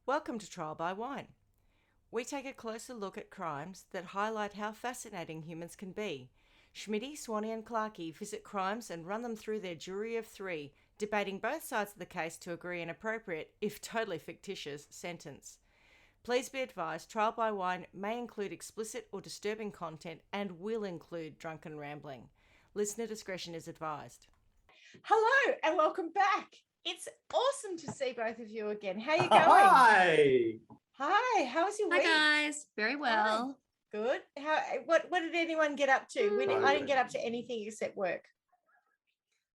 Welcome to Trial by Wine. We take a closer look at crimes that highlight how fascinating humans can be. Schmidty, Swanny and Clarky visit crimes and run them through their jury of three, debating both sides of the case to agree an appropriate, if totally fictitious, sentence. Please be advised, Trial by Wine may include explicit or disturbing content and will include drunken rambling. Listener discretion is advised. Hello and welcome back. It's awesome to see both of you again. How are you going? Hi. Hi, how's your week? Hi guys, very well. Hi. Good. What did anyone get up to? I didn't get up to anything except work.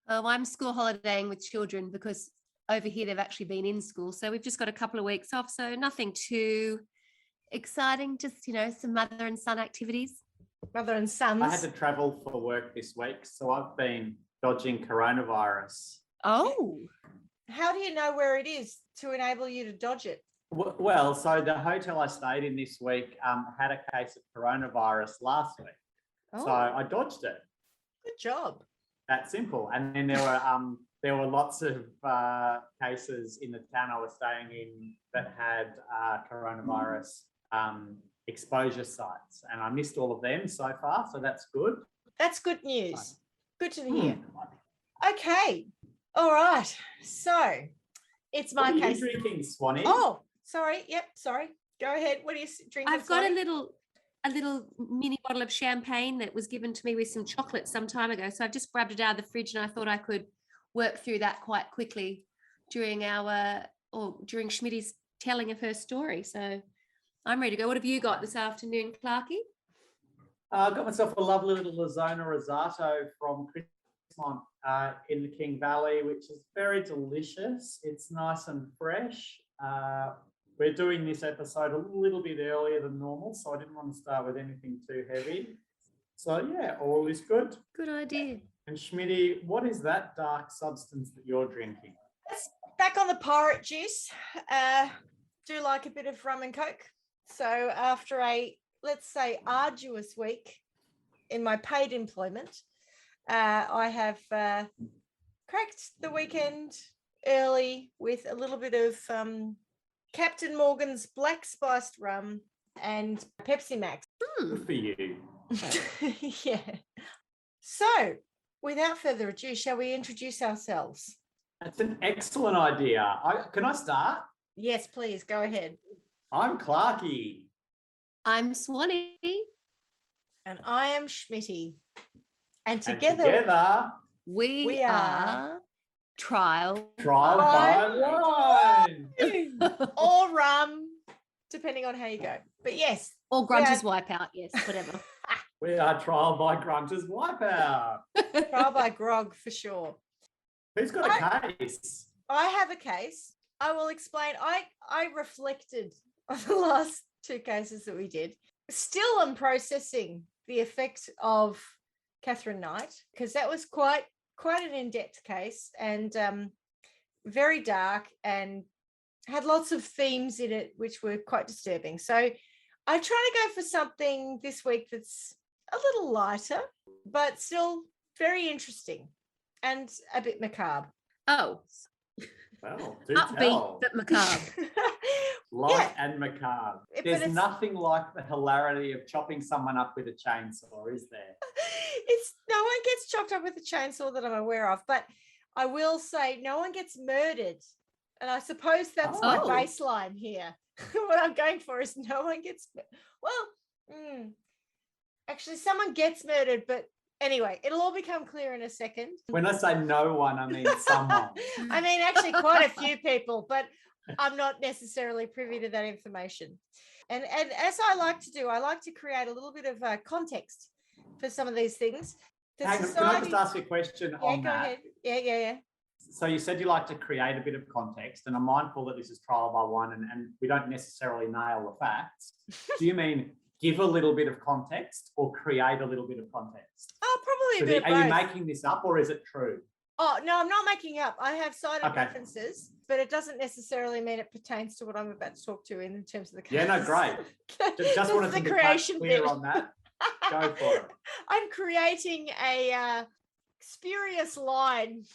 Oh, I'm school holidaying with children because over here they've actually been in school. So we've just got a couple of weeks off. So nothing too exciting, just, some mother and son activities. Mother and sons. I had to travel for work this week, so I've been dodging coronavirus. Oh. How do you know where it is to enable you to dodge it? Well, so the hotel I stayed in this week had a case of coronavirus last week. Oh. So I dodged it. Good job. That simple. And then there were lots of cases in the town I was staying in that had coronavirus exposure sites, and I missed all of them so far, so that's good. That's good news. Good to hear. Okay. All right. So it's my what are case. You drinking, Swanny? Oh, sorry. Yep. Sorry. Go ahead. What are you drinking? I've got a little mini bottle of champagne that was given to me with some chocolate some time ago. So I've just grabbed it out of the fridge and I thought I could work through that quite quickly during Schmidty's telling of her story. So I'm ready to go. What have you got this afternoon, Clarky? I got myself a lovely little Lozona Rosato from Chrismont in the King Valley, which is very delicious. It's nice and fresh. We're doing this episode a little bit earlier than normal, so I didn't want to start with anything too heavy. So yeah, all is good. Good idea. And Schmidty, what is that dark substance that you're drinking? It's back on the pirate juice. Do like a bit of rum and coke. So after a, let's say, arduous week in my paid employment, I have cracked the weekend early with a little bit of Captain Morgan's black spiced rum and Pepsi Max. Good for you. Yeah. So without further ado, shall we introduce ourselves? That's an excellent idea. Can I start? Yes, please. Go ahead. I'm Clarky. I'm Swanny. And I am Schmidty. And together we are Trial by Wine. or rum, depending on how you go. But yes. Or Grunter's Wipeout, yes, whatever. We are Trial by Grunter's Wipeout. Trial by Grog, for sure. Who's got a case? I have a case. I will explain. I reflected on the last two cases that we did. Still I'm processing the effect of Catherine Knight, because that was quite an in-depth case and very dark and had lots of themes in it which were quite disturbing. So I try to go for something this week that's a little lighter, but still very interesting and a bit macabre. Oh. Well, do upbeat tell. but macabre. Light and macabre. There's it's nothing like the hilarity of chopping someone up with a chainsaw, is there? No one gets chopped up with a chainsaw that I'm aware of, but I will say no one gets murdered. And I suppose that's my baseline here. What I'm going for is no one gets, actually someone gets murdered, but anyway, it'll all become clear in a second. When I say no one, I mean someone. I mean, actually quite a few people, but I'm not necessarily privy to that information. And as I like to do, I like to create a little bit of context for some of these things. Can I just ask you a question on go that? ahead. Yeah. So you said you like to create a bit of context, and I'm mindful that this is trial by one and we don't necessarily nail the facts. Do you mean give a little bit of context or create a little bit of context? Oh, probably a bit of both. Are you making this up or is it true? Oh, no, I'm not making up. I have cited references, but it doesn't necessarily mean it pertains to what I'm about to talk to in terms of the case. Yeah, no, great. Just wanted to be clear on that. Go for it. I'm creating a spurious line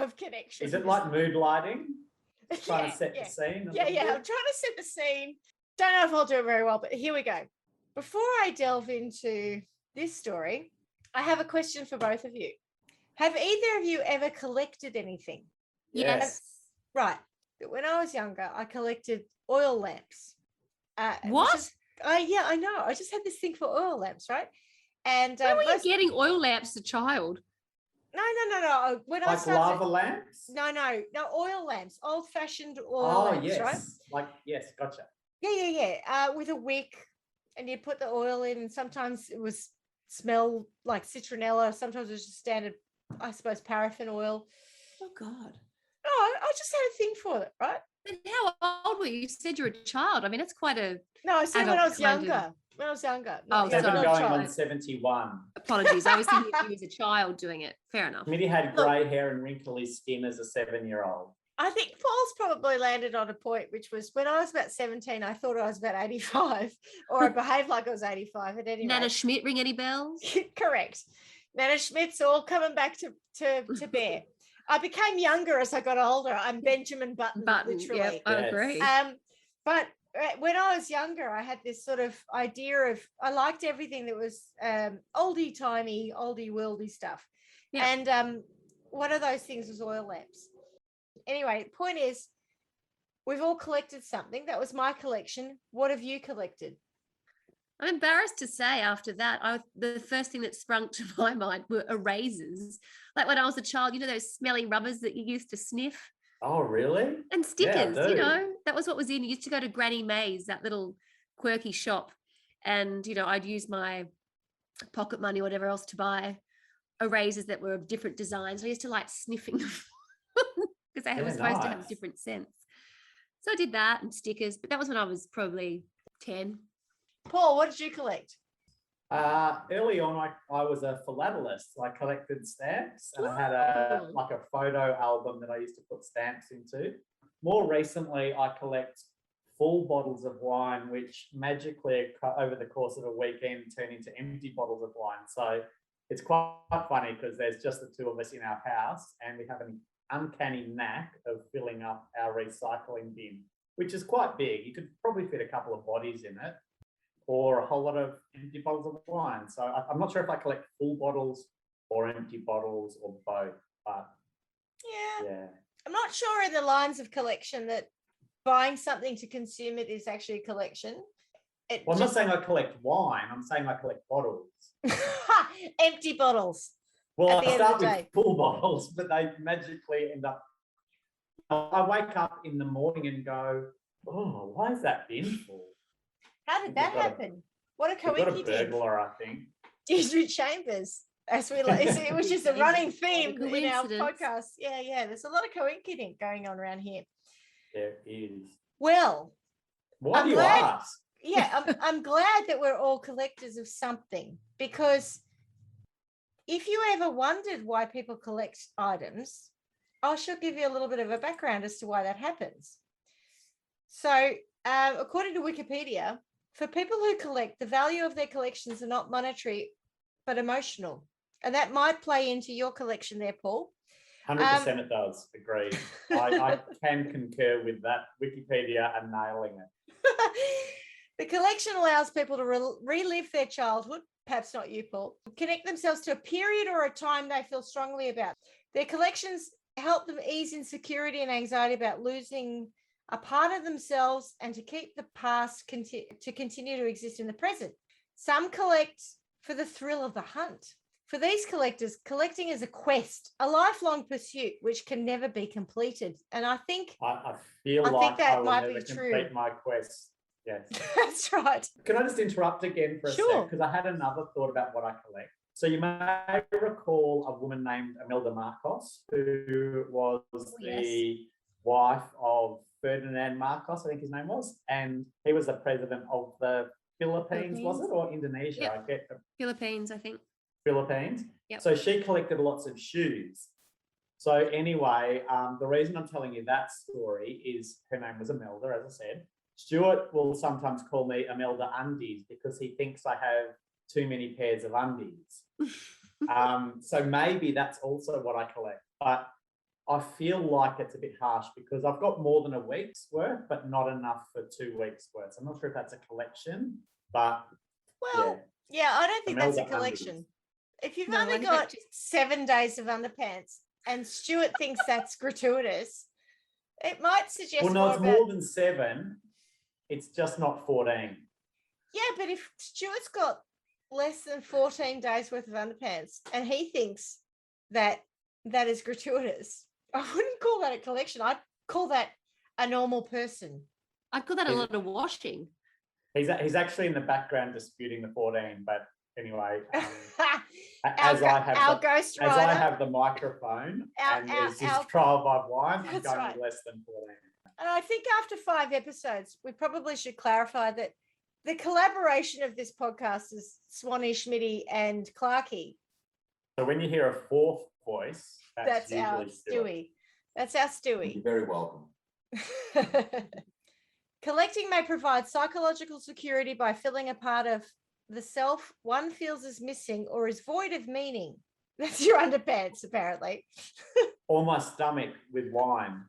of connection. Is it like mood lighting? Trying to set the scene. Yeah. I'm trying to set the scene. Don't know if I'll do it very well, but here we go. Before I delve into this story, I have a question for both of you. Have either of you ever collected anything? Yes. Right. When I was younger, I collected oil lamps. What? Yeah, I know. I just had this thing for oil lamps, right? And Where were you getting oil lamps as a child? No. When I Like started, lava lamps? no, oil lamps, old-fashioned oil Oh, lamps, yes. right? Like, yes, gotcha. Yeah. With a wick, and you put the oil in, and sometimes it was smell like citronella. Sometimes it was just standard, I suppose, paraffin oil. Oh God. No, I just had a thing for it, right? And how old were you? You said you're a child. I mean, that's quite a. No, I said when I was Adult kind of- younger. When I was younger. Oh, Seven sorry. going child. on 71. Apologies. I was thinking of you as a child doing it. Fair enough. Schmidty had grey hair and wrinkly skin as a 7-year-old. I think Paul's probably landed on a point, which was when I was about 17, I thought I was about 85, or I behaved like I was 85 at any Nana rate. Schmidt, ring any bells? Correct. Nana Schmidt's all coming back to bear. I became younger as I got older. I'm Benjamin Button literally. Yep, I agree. But when I was younger, I had this sort of idea of, I liked everything that was oldie-timey, oldie-worldy stuff. Yeah. And one of those things was oil lamps. Anyway, point is, we've all collected something. That was my collection. What have you collected? I'm embarrassed to say after that, the first thing that sprung to my mind were erasers. Like when I was a child, you know, those smelly rubbers that you used to sniff? Oh, really? And stickers, Yeah, I you do. know, that was what was in. You used to go to Granny May's, that little quirky shop. And, you know, I'd use my pocket money or whatever else to buy erasers that were of different designs. I used to like sniffing them because they were supposed to have nice. different scents. So I did that and stickers, but that was when I was probably 10. Paul, what did you collect? Early on, I was a philatelist. I collected stamps, and I had a photo album that I used to put stamps into. More recently, I collect full bottles of wine, which magically over the course of a weekend turn into empty bottles of wine. So it's quite funny because there's just the two of us in our house, and we have an uncanny knack of filling up our recycling bin, which is quite big. You could probably fit a couple of bodies in it, or a whole lot of empty bottles of wine. So I'm not sure if I collect full bottles or empty bottles or both, but yeah. I'm not sure in the lines of collection that buying something to consume it is actually a collection. Well, I'm not saying I collect wine. I'm saying I collect bottles. Empty bottles. Well, At the I end of start the with day. full bottles, but they magically end up. I wake up in the morning and go, oh, why is that bin full? How did that happen? What a We've got a coincidence. burglar, I think. Deirdre Chambers, as we like, which is a running theme What a in our coincidence. podcast. Yeah. There's a lot of coincidence going on around here. There is. Well, Why I'm do you glad- ask? yeah, I'm glad that we're all collectors of something, because if you ever wondered why people collect items, I should give you a little bit of a background as to why that happens. So, according to Wikipedia, for people who collect, the value of their collections are not monetary, but emotional. And that might play into your collection there, Paul. 100% it does. Agreed. I can concur with that. Wikipedia are nailing it. The collection allows people to relive their childhood, perhaps not you, Paul, connect themselves to a period or a time they feel strongly about. Their collections help them ease insecurity and anxiety about losing a part of themselves and to keep the past to continue to exist in the present. Some collect for the thrill of the hunt. For these collectors, collecting is a quest, a lifelong pursuit which can never be completed. And I think I feel I like think that I will might never be true. complete my quest. Yes. that's right. Can I just interrupt again for a Sure. sec? Because I had another thought about what I collect. So you may recall a woman named Imelda Marcos, who was the wife of Ferdinand Marcos, I think his name was, and he was the president of the Philippines, was it, or Indonesia? Yep. I get the Philippines, I think. Philippines. Yep. So she collected lots of shoes. So anyway, the reason I'm telling you that story is her name was Imelda, as I said. Stuart will sometimes call me Imelda Undies because he thinks I have too many pairs of undies. So maybe that's also what I collect. But I feel like it's a bit harsh because I've got more than a week's worth, but not enough for 2 weeks' worth. So I'm not sure if that's a collection, but Well, yeah, I don't think that's a Imelda collection. Unders. If you've No, only I think got just- 7 days of underpants and Stuart thinks that's gratuitous, it might suggest Well, no, more it's about... more than 7. It's just not 14. Yeah, but if Stuart's got less than 14 days worth of underpants and he thinks that that is gratuitous, I wouldn't call that a collection. I'd call that a normal person. I'd call that a lot of washing. He's actually in the background disputing the 14, but anyway, Our as ghost I rider. have the microphone and there's this our- trial by wine, I'm That's going right. with less than 14. And I think after 5 episodes, we probably should clarify that the collaboration of this podcast is Swanny, Schmidty, and Clarky. So when you hear a fourth voice, That's usually our Stuart. Stewie. That's our Stewie. You're very welcome. Collecting may provide psychological security by filling a part of the self one feels is missing or is void of meaning. That's your underpants, apparently. Or my stomach with wine.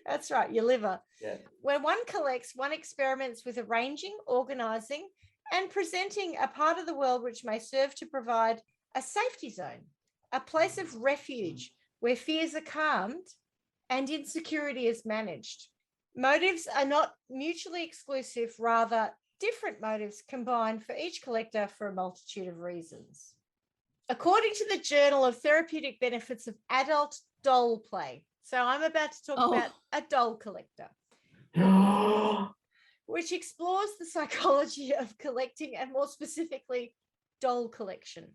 That's right, your liver. Yeah. When one collects, one experiments with arranging, organizing, and presenting a part of the world which may serve to provide a safety zone, a place of refuge where fears are calmed and insecurity is managed. Motives are not mutually exclusive, rather, different motives combined for each collector for a multitude of reasons. According to the Journal of Therapeutic Benefits of Adult Doll Play, so I'm about to talk about a doll collector, which explores the psychology of collecting and more specifically, doll collection.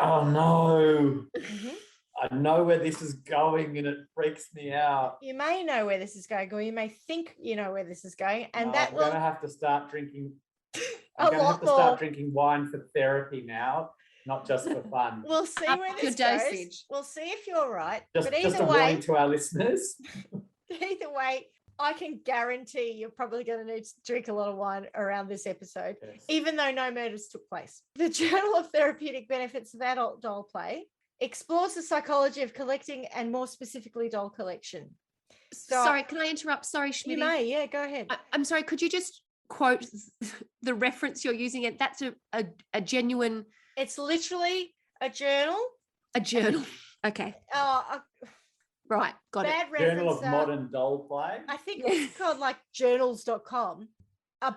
Oh no. Mhm. I know where this is going and it freaks me out. You may know where this is going, or you may think you know where this is going, and No, that I'm will gonna have to start drinking. a I'm gonna lot have to start more. drinking wine for therapy now, not just for fun. We'll see Up where your this goes. dosage. We'll see if you're right. just but just either a way, warning to our listeners. either way, I can guarantee you're probably going to need to drink a lot of wine around this episode, Yes. even though no murders took place. The Journal of Therapeutic Benefits of Adult Doll Play explores the psychology of collecting and more specifically doll collection. So Sorry, can I interrupt? Sorry, Schmidty. you may, yeah, go ahead. I'm sorry, could you just quote the reference you're using? It that's a genuine It's literally a journal. a journal. Okay, A right, got it. bad Journal reference. of Modern Doll Play. I think it's called like journals.com.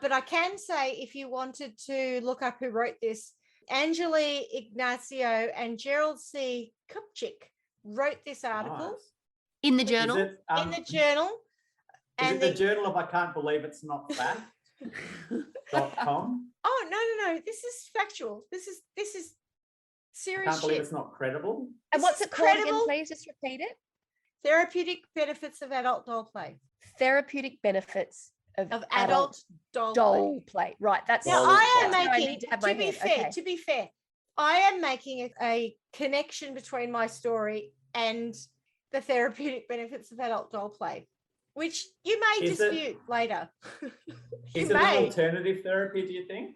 But I can say if you wanted to look up who wrote this, Angeli Ignacio and Gerald C. Kupchik wrote this article Nice. In the Is journal. it, in the journal. is And it the Journal of I Can't Believe It's Not Fact.com? oh no, this is factual. This is I serious can't believe shit. it's not credible. And This what's is it called again, credible. please? Just repeat it. Therapeutic benefits of adult doll play. Therapeutic benefits Of adult doll play. doll play. Right, that's Now Doll I am play. that's where I making, need to have to my be head. fair, Okay. to be fair, I am making a connection between my story and the therapeutic benefits of adult doll play, which you may Is it- dispute later. You Is it an may. alternative therapy, do you think?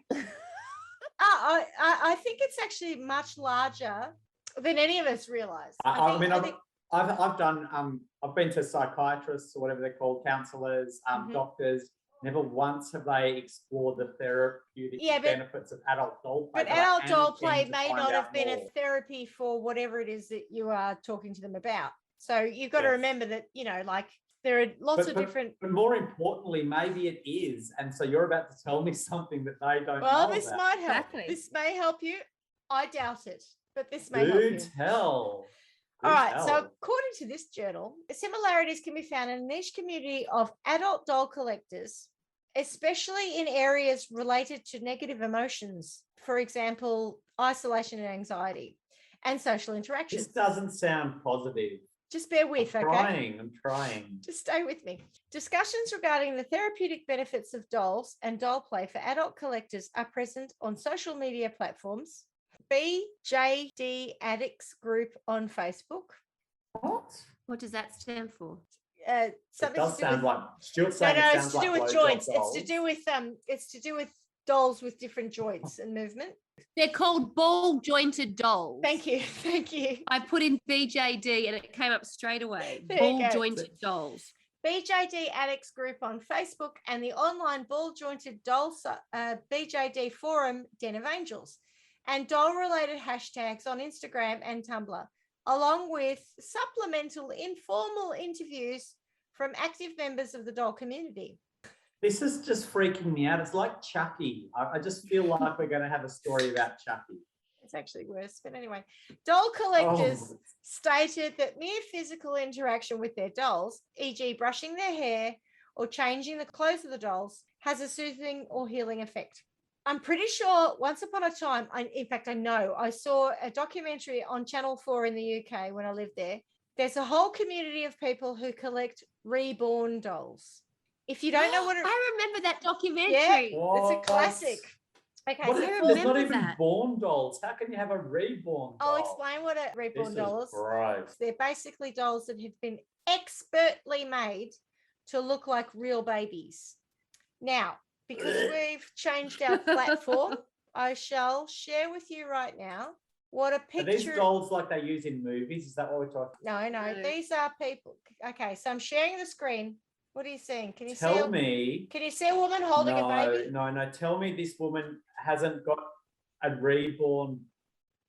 I think it's actually much larger than any of us realize. I mean, think- I've done I've been to psychiatrists or whatever they're called, counselors, Mhm. doctors. Never once have they explored the therapeutic Yeah, but- benefits of adult doll play. but I adult am doll keen play to may find not out have been a more. therapy for whatever it is that you are talking to them about. So you've got to Yes. remember that, like there are lots of different. But more importantly, maybe it is, and so you're about to tell me something that they don't Well, know this about. might help. Exactly. This may help you. I doubt it, but this may help Do you. tell. Do All right. So, tell. according to this journal, similarities can be found in a niche community of adult doll collectors, especially in areas related to negative emotions, for example, isolation and anxiety, and social interaction. This doesn't sound positive. Just bear with, I'm okay? trying. Just stay with me. Discussions regarding the therapeutic benefits of dolls and doll play for adult collectors are present on social media platforms. BJD Addicts group on Facebook. What? What does that stand for? It Something does to do sound with like Stuart's no, saying it it's sounds to like do with blowjob joints. dolls. It's to do with dolls with different joints and movement. They're called ball jointed dolls. Thank you. Thank you. I put in BJD and it came up straight away. There you Ball go. jointed dolls. BJD Addicts group on Facebook and the online ball jointed doll BJD forum Den of Angels, and doll related hashtags on Instagram and Tumblr, along with supplemental informal interviews from active members of the doll community. This is just freaking me out. It's like Chucky. I just feel like we're going to have a story about Chucky. It's actually worse, but anyway. Doll collectors stated that mere physical interaction with their dolls, e.g. brushing their hair or changing the clothes of the dolls, has a soothing or healing effect. I'm pretty sure once upon a time, I know, I saw a documentary on Channel 4 in the UK when I lived there. There's a whole community of people who collect reborn dolls. If you don't know what I remember that documentary. Yeah, it's a classic. Okay, What so there's not even that. born dolls. How can you have a reborn doll? I'll explain what a reborn This doll is is. gross. They're basically dolls that have been expertly made to look like real babies. Now, because we've changed our platform, I shall share with you right now what a Are these picture. dolls like they use in movies? Is that what we're talking No, No. these are people. Okay, so I'm sharing the screen. What are you seeing? Can you see? Tell me. Can you see a woman holding a baby? No. Tell me this woman hasn't got a reborn.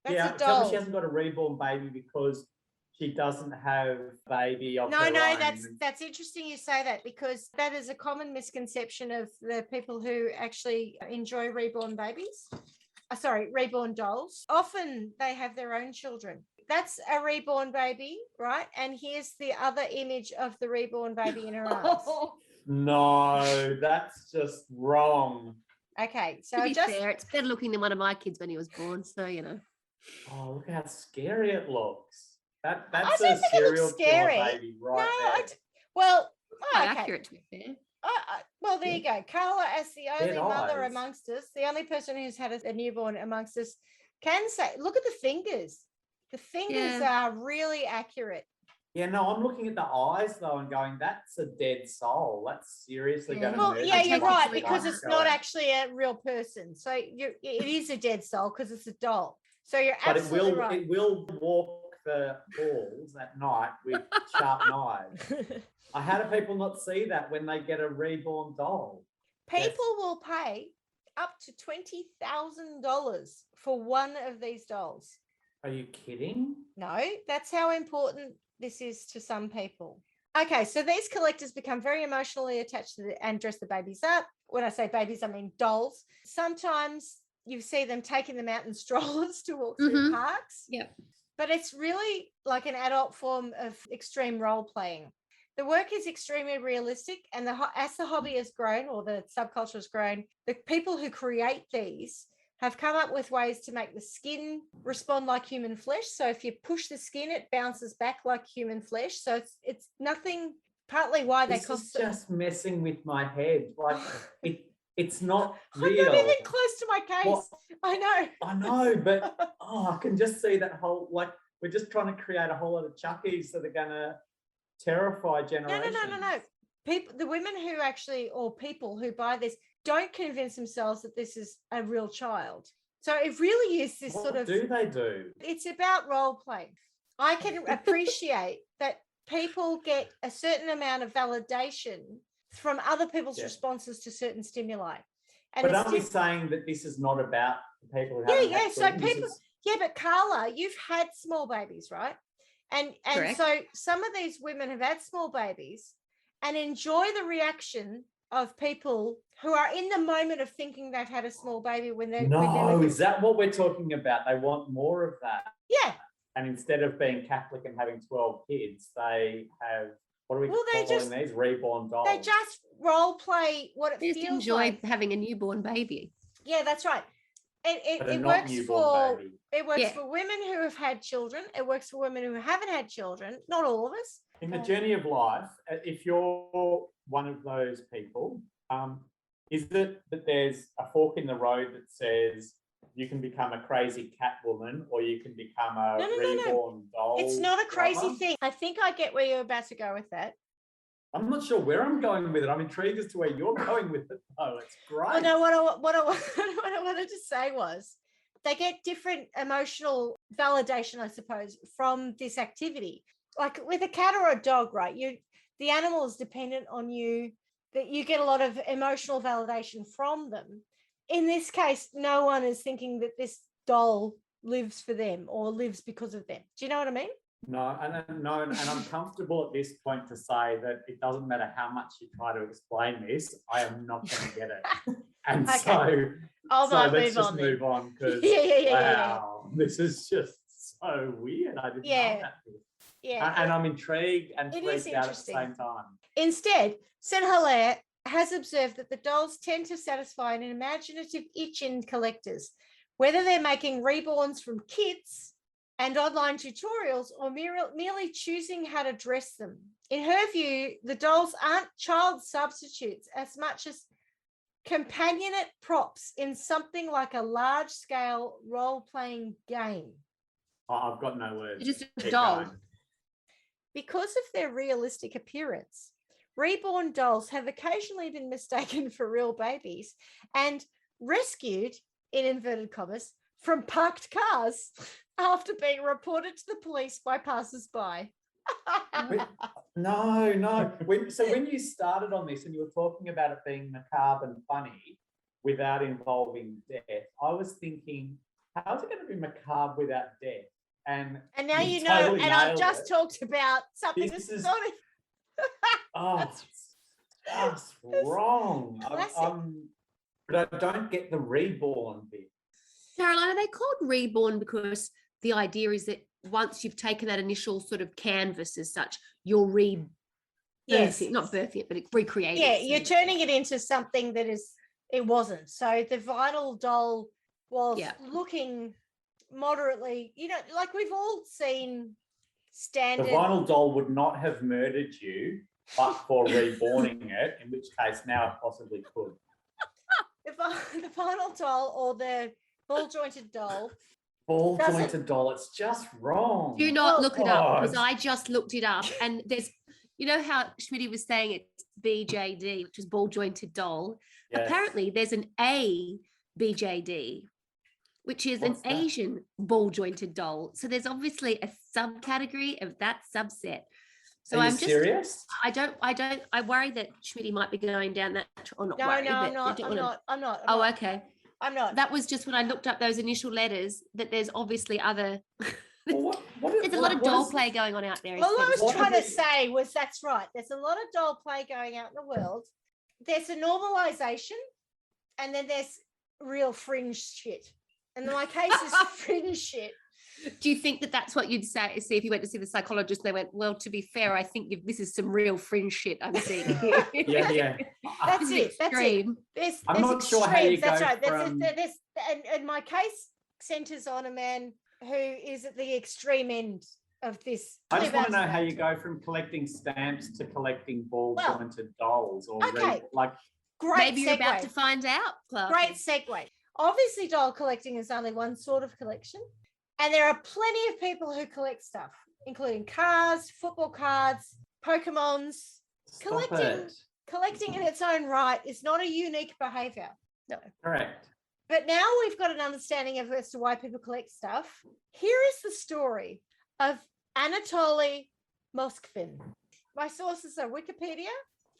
That's a tell me doll. she hasn't got a reborn baby because she doesn't have baby of her own. That's interesting you say that, because that is a common misconception of the people who actually enjoy reborn babies. Reborn dolls. Often they have their own children. That's a reborn baby, right? And here's the other image of the reborn baby in her arms. No, that's just wrong. Okay, so To be fair, it's better looking than one of my kids when he was born, so you know. Oh, look how scary it looks. That's I a don't think it serial looks killer scary. baby right there. Quite okay. accurate, to be fair. Well, there you go. Carla, as the only Dead mother eyes. amongst us, the only person who's had a newborn amongst us, can say, look at the fingers. The fingers are really accurate. Yeah, no, I'm looking at the eyes though and going, that's a dead soul. That's seriously going to Well, murder yeah, you. you're take it right, to the because it's not actually a real person. So it is a dead soul because it's a doll. So you're absolutely right. It will walk the halls at night with sharp knives. How do people not see that when they get a reborn doll? People will pay up to $20,000 for one of these dolls. Are you kidding? No, that's how important this is to some people. Okay, so these collectors become very emotionally attached to and dress the babies up. When I say babies, I mean dolls. Sometimes you see them taking them out in strollers to walk through parks. Yep. But it's really like an adult form of extreme role playing. The work is extremely realistic, and as the hobby has grown, or the subculture has grown, the people who create these have come up with ways to make the skin respond like human flesh. So if you push the skin, it bounces back like human flesh. So it's nothing. Partly why they cost. This is just messing with my head. Like it's not real. I'm not even close to my case. What? I know, but I can just see that whole, like, we're just trying to create a whole lot of Chuckies that are going to terrify generations. No. People, the women who actually, or people who buy this, don't convince themselves that this is a real child. So it really is this sort of. What do they do? It's about role play. I can appreciate that people get a certain amount of validation from other people's responses to certain stimuli. And but aren't we saying that this is not about the people who haven't had so children? people. Yeah, but Carla, you've had small babies, right? And so some of these women have had small babies and enjoy the reaction of people who are in the moment of thinking they've had a small baby when they're is that what we're talking about? They want more of that. Yeah. And instead of being Catholic and having 12 kids, they have, what are we calling these? Reborn dolls. They just role play what it feels enjoy like. Having a newborn baby. Yeah, that's right. It works for women who have had children. It works for women who haven't had children. Not all of us. In the journey of life, if you're one of those people, is it that there's a fork in the road that says you can become a crazy cat woman or you can become a reborn doll? It's not a crazy thing. I think I get where you're about to go with that. I'm not sure where I'm going with it. I'm intrigued as to where you're going with it. Oh, it's great. Well, no, what I wanted to say was they get different emotional validation, I suppose, from this activity. Like with a cat or a dog, right? The animal is dependent on you, that you get a lot of emotional validation from them. In this case, no one is thinking that this doll lives for them or lives because of them. Do you know what I mean? No, and I'm comfortable at this point to say that it doesn't matter how much you try to explain this, I am not going to get it. And Okay. so let's just move then. on because wow, this is just so weird. I didn't know that. Yeah. And I'm intrigued and It freaked is out at the interesting. same time. Instead, Saint-Hilaire has observed that the dolls tend to satisfy an imaginative itch in collectors, whether they're making reborns from kits and online tutorials or merely choosing how to dress them. In her view, the dolls aren't child substitutes as much as companionate props in something like a large-scale role-playing game. Oh, I've got no words. Just a Keep doll. going. Because of their realistic appearance, reborn dolls have occasionally been mistaken for real babies and rescued, in inverted commas, from parked cars after being reported to the police by passers-by. No. When you started on this and you were talking about it being macabre and funny without involving death, I was thinking, how's it going to be macabre without death? And now you know, totally and I've nailed just it. talked about something This that's is- not... Oh, it's just wrong. Classic. But I don't get the reborn bit. Caroline, are they called reborn because the idea is that once you've taken that initial sort of canvas as such, you're rebirthing, not birthing it, but recreating Yeah, it. you're turning it into something that it wasn't. So the vinyl doll was looking moderately, like we've all seen standard. The vinyl doll would not have murdered you, but for reborning it, in which case now it possibly could. The vinyl doll or the ball-jointed doll. Ball-jointed doll, it's just wrong. Do not look it up, because God. I just looked it up, and there's, you know how Schmidty was saying it's BJD, which is ball-jointed doll. Yes. Apparently there's an ABJD, which is What's an that? Asian ball-jointed doll. So there's obviously a subcategory of that subset. So Are you I'm just serious? I worry that Schmidty might be going down that, or not No, worry, no, but I'm not. I don't I'm wanna- not. I'm not. Oh, okay. I'm not. That was just when I looked up those initial letters, that there's obviously other, Well, there's a lot of doll play going on out there. All I instead of- was trying to is it? say was that's right. There's a lot of doll play going out in the world. There's a normalization, and then there's real fringe shit. And my case is fringe shit. Do you think that that's what you'd say? See, if you went to see the psychologist, they went, well, to be fair, I think this is some real fringe shit I'm seeing here. Yeah. That's This is it. That's it. extreme. I'm not sure how you That's go right. from- And my case centers on a man who is at the extreme end of this. I just want to know how you spectrum. go from collecting stamps to collecting ball-jointed dolls, or Okay. Great Maybe you're about segue. to find out, Clarky. Great segue. Obviously, doll collecting is only one sort of collection. And there are plenty of people who collect stuff, including cars, football cards, Pokemons. Collecting in its own right is not a unique behavior. No. Correct. But now we've got an understanding of as to why people collect stuff. Here is the story of Anatoly Moskvin. My sources are Wikipedia,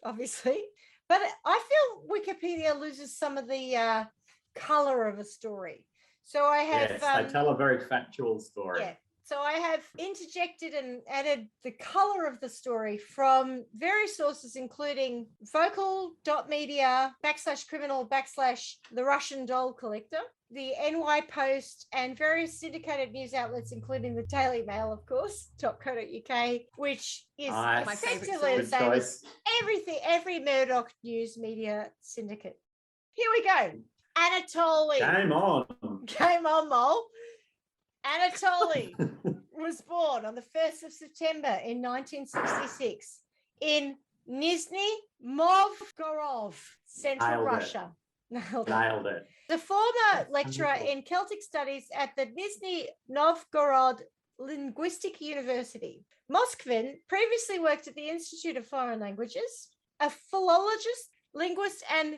obviously, but I feel Wikipedia loses some of the color of a story. So I have... Yes, they tell a very factual story. Yeah. So I have interjected and added the color of the story from various sources, including vocal.media/criminal/the Russian doll collector, the NY Post, and various syndicated news outlets, including the Daily Mail, of course, .co.uk, which is Nice. My favourite effectively the Good same as choice. every Murdoch news media syndicate. Here we go. Anatoly. Game on, Mole. Anatoly was born on the 1st of September in 1966 in Nizhny Novgorod, Central Nailed it. Russia. Nailed it. The former lecturer in Celtic studies at the Nizhny Novgorod Linguistic University. Moskvin previously worked at the Institute of Foreign Languages, a philologist, linguist, and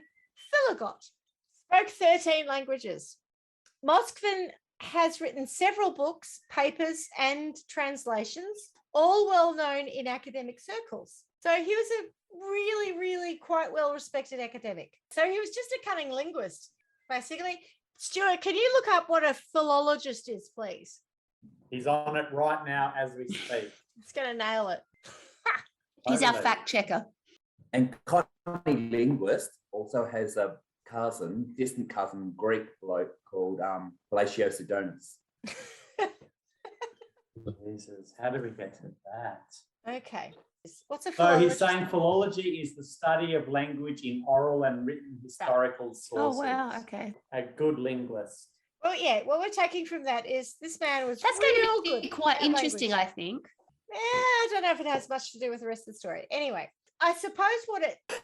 philologot. Spoke 13 languages. Moskvin has written several books, papers, and translations, all well known in academic circles. So he was a really, really quite well-respected academic. So he was just a cunning linguist, basically. Stuart, can you look up what a philologist is, please? He's on it right now as we speak. It's going to nail it. He's our Totally. fact checker. And cunning linguist also has a cousin, distant cousin, Greek bloke called Palacios. Jesus, how do we get to that? Okay. What's a So philologist? he's saying philology is the study of language in oral and written historical sources. Oh, wow. Okay. A good linguist. Well, yeah, what we're taking from that is this man was That's real going to be good quite at interesting, language. I think. I don't know if it has much to do with the rest of the story. Anyway, I suppose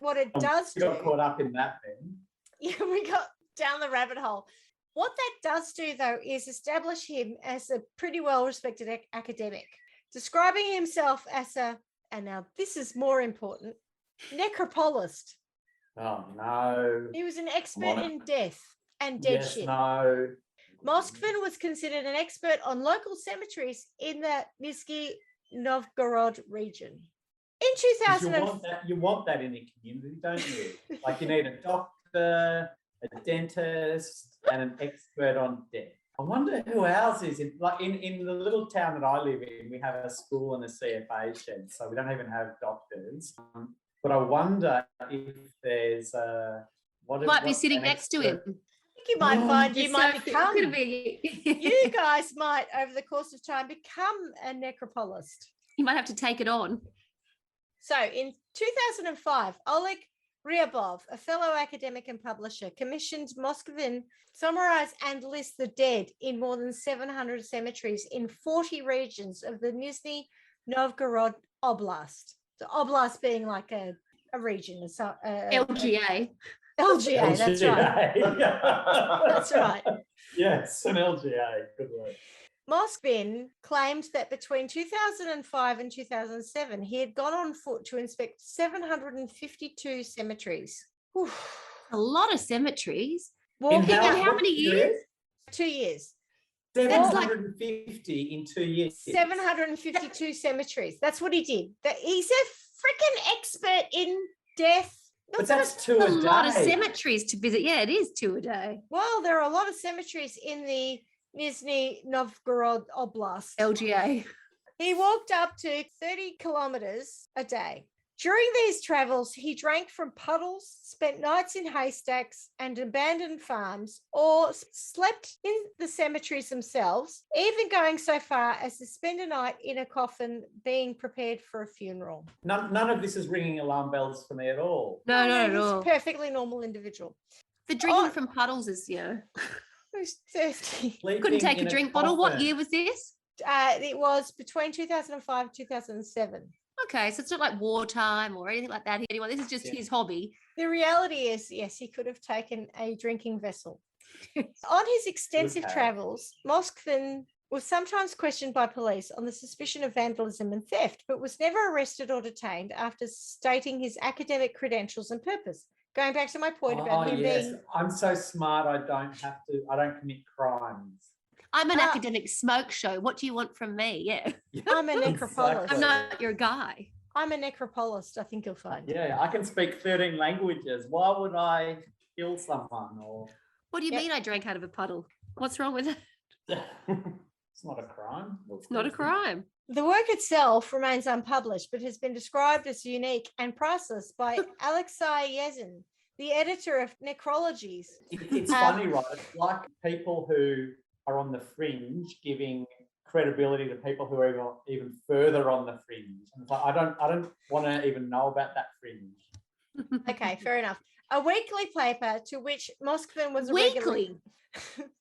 what it does We do. got caught up in that then. Yeah, we got down the rabbit hole. What that does do, though, is establish him as a pretty well-respected academic, describing himself as a, and now this is more important, necropolist. Oh no. He was an expert on it. in death and dead Yes, shit. no. Moskvin was considered an expert on local cemeteries in the Nizhny Novgorod region. In 2000, You want that in a community, don't you? Like you need a doctor, a dentist, and an expert on death. I wonder who else is in the little town that I live in. We have a school and a CFA shed, so we don't even have doctors. But I wonder if there's Might be sitting next to him. I think you might find you It's might so- become. could be. You guys might, over the course of time, become a necropolist. You might have to take it on. So in 2005, Oleg Ryabov, a fellow academic and publisher, commissioned Moskvin summarize and list the dead in more than 700 cemeteries in 40 regions of the Nizhny Novgorod Oblast. So Oblast being like a region. So, LGA. LGA, that's right. That's right. Yes, an LGA. Good word. Moskvin claimed that between 2005 and 2007, he had gone on foot to inspect 752 cemeteries. Whew. A lot of cemeteries. Walking how- in how many years? 2 years. That's like- 750 in 2 years. 752 cemeteries. That's what he did. He's a freaking expert in death. But that's two A a day. lot of cemeteries to visit. Yeah, it is 2 a day. Well, there are a lot of cemeteries in the Nizhny Novgorod Oblast. LGA. He walked up to 30 kilometers a day. During these travels, he drank from puddles, spent nights in haystacks and abandoned farms, or slept in the cemeteries themselves, even going so far as to spend a night in a coffin being prepared for a funeral. None of this is ringing alarm bells for me at all. No, not at he's all. a perfectly normal individual. The drinking Oh. from puddles is, Who's thirsty? couldn't take Sleeping a in drink bottle. What coffin. year was this? It was between 2005 and 2007. Okay, so it's not like wartime or anything like that. Anyone, this is just Yeah. his hobby. The reality is, yes, he could have taken a drinking vessel. On his extensive have. travels, Moskvin was sometimes questioned by police on the suspicion of vandalism and theft, but was never arrested or detained after stating his academic credentials and purpose. Going back to my point about him being I'm so smart. I don't commit crimes. I'm an Ah. academic smoke show. What do you want from me? Yeah. I'm a necropolist. I'm not your guy. I'm a necropolist, I think you'll find. Yeah, I can speak 13 languages. Why would I kill someone? Or What do you Yep. mean I drank out of a puddle? What's wrong with it? it's not a crime. It's not a crime. The work itself remains unpublished, but has been described as unique and priceless by Alexei Yezin, the editor of Necrologies. It's funny, right? It's like people who are on the fringe giving credibility to people who are even further on the fringe. And it's like, I don't want to even know about that fringe. Okay, fair enough. A weekly paper to which Moskvin was a regular- Weekly?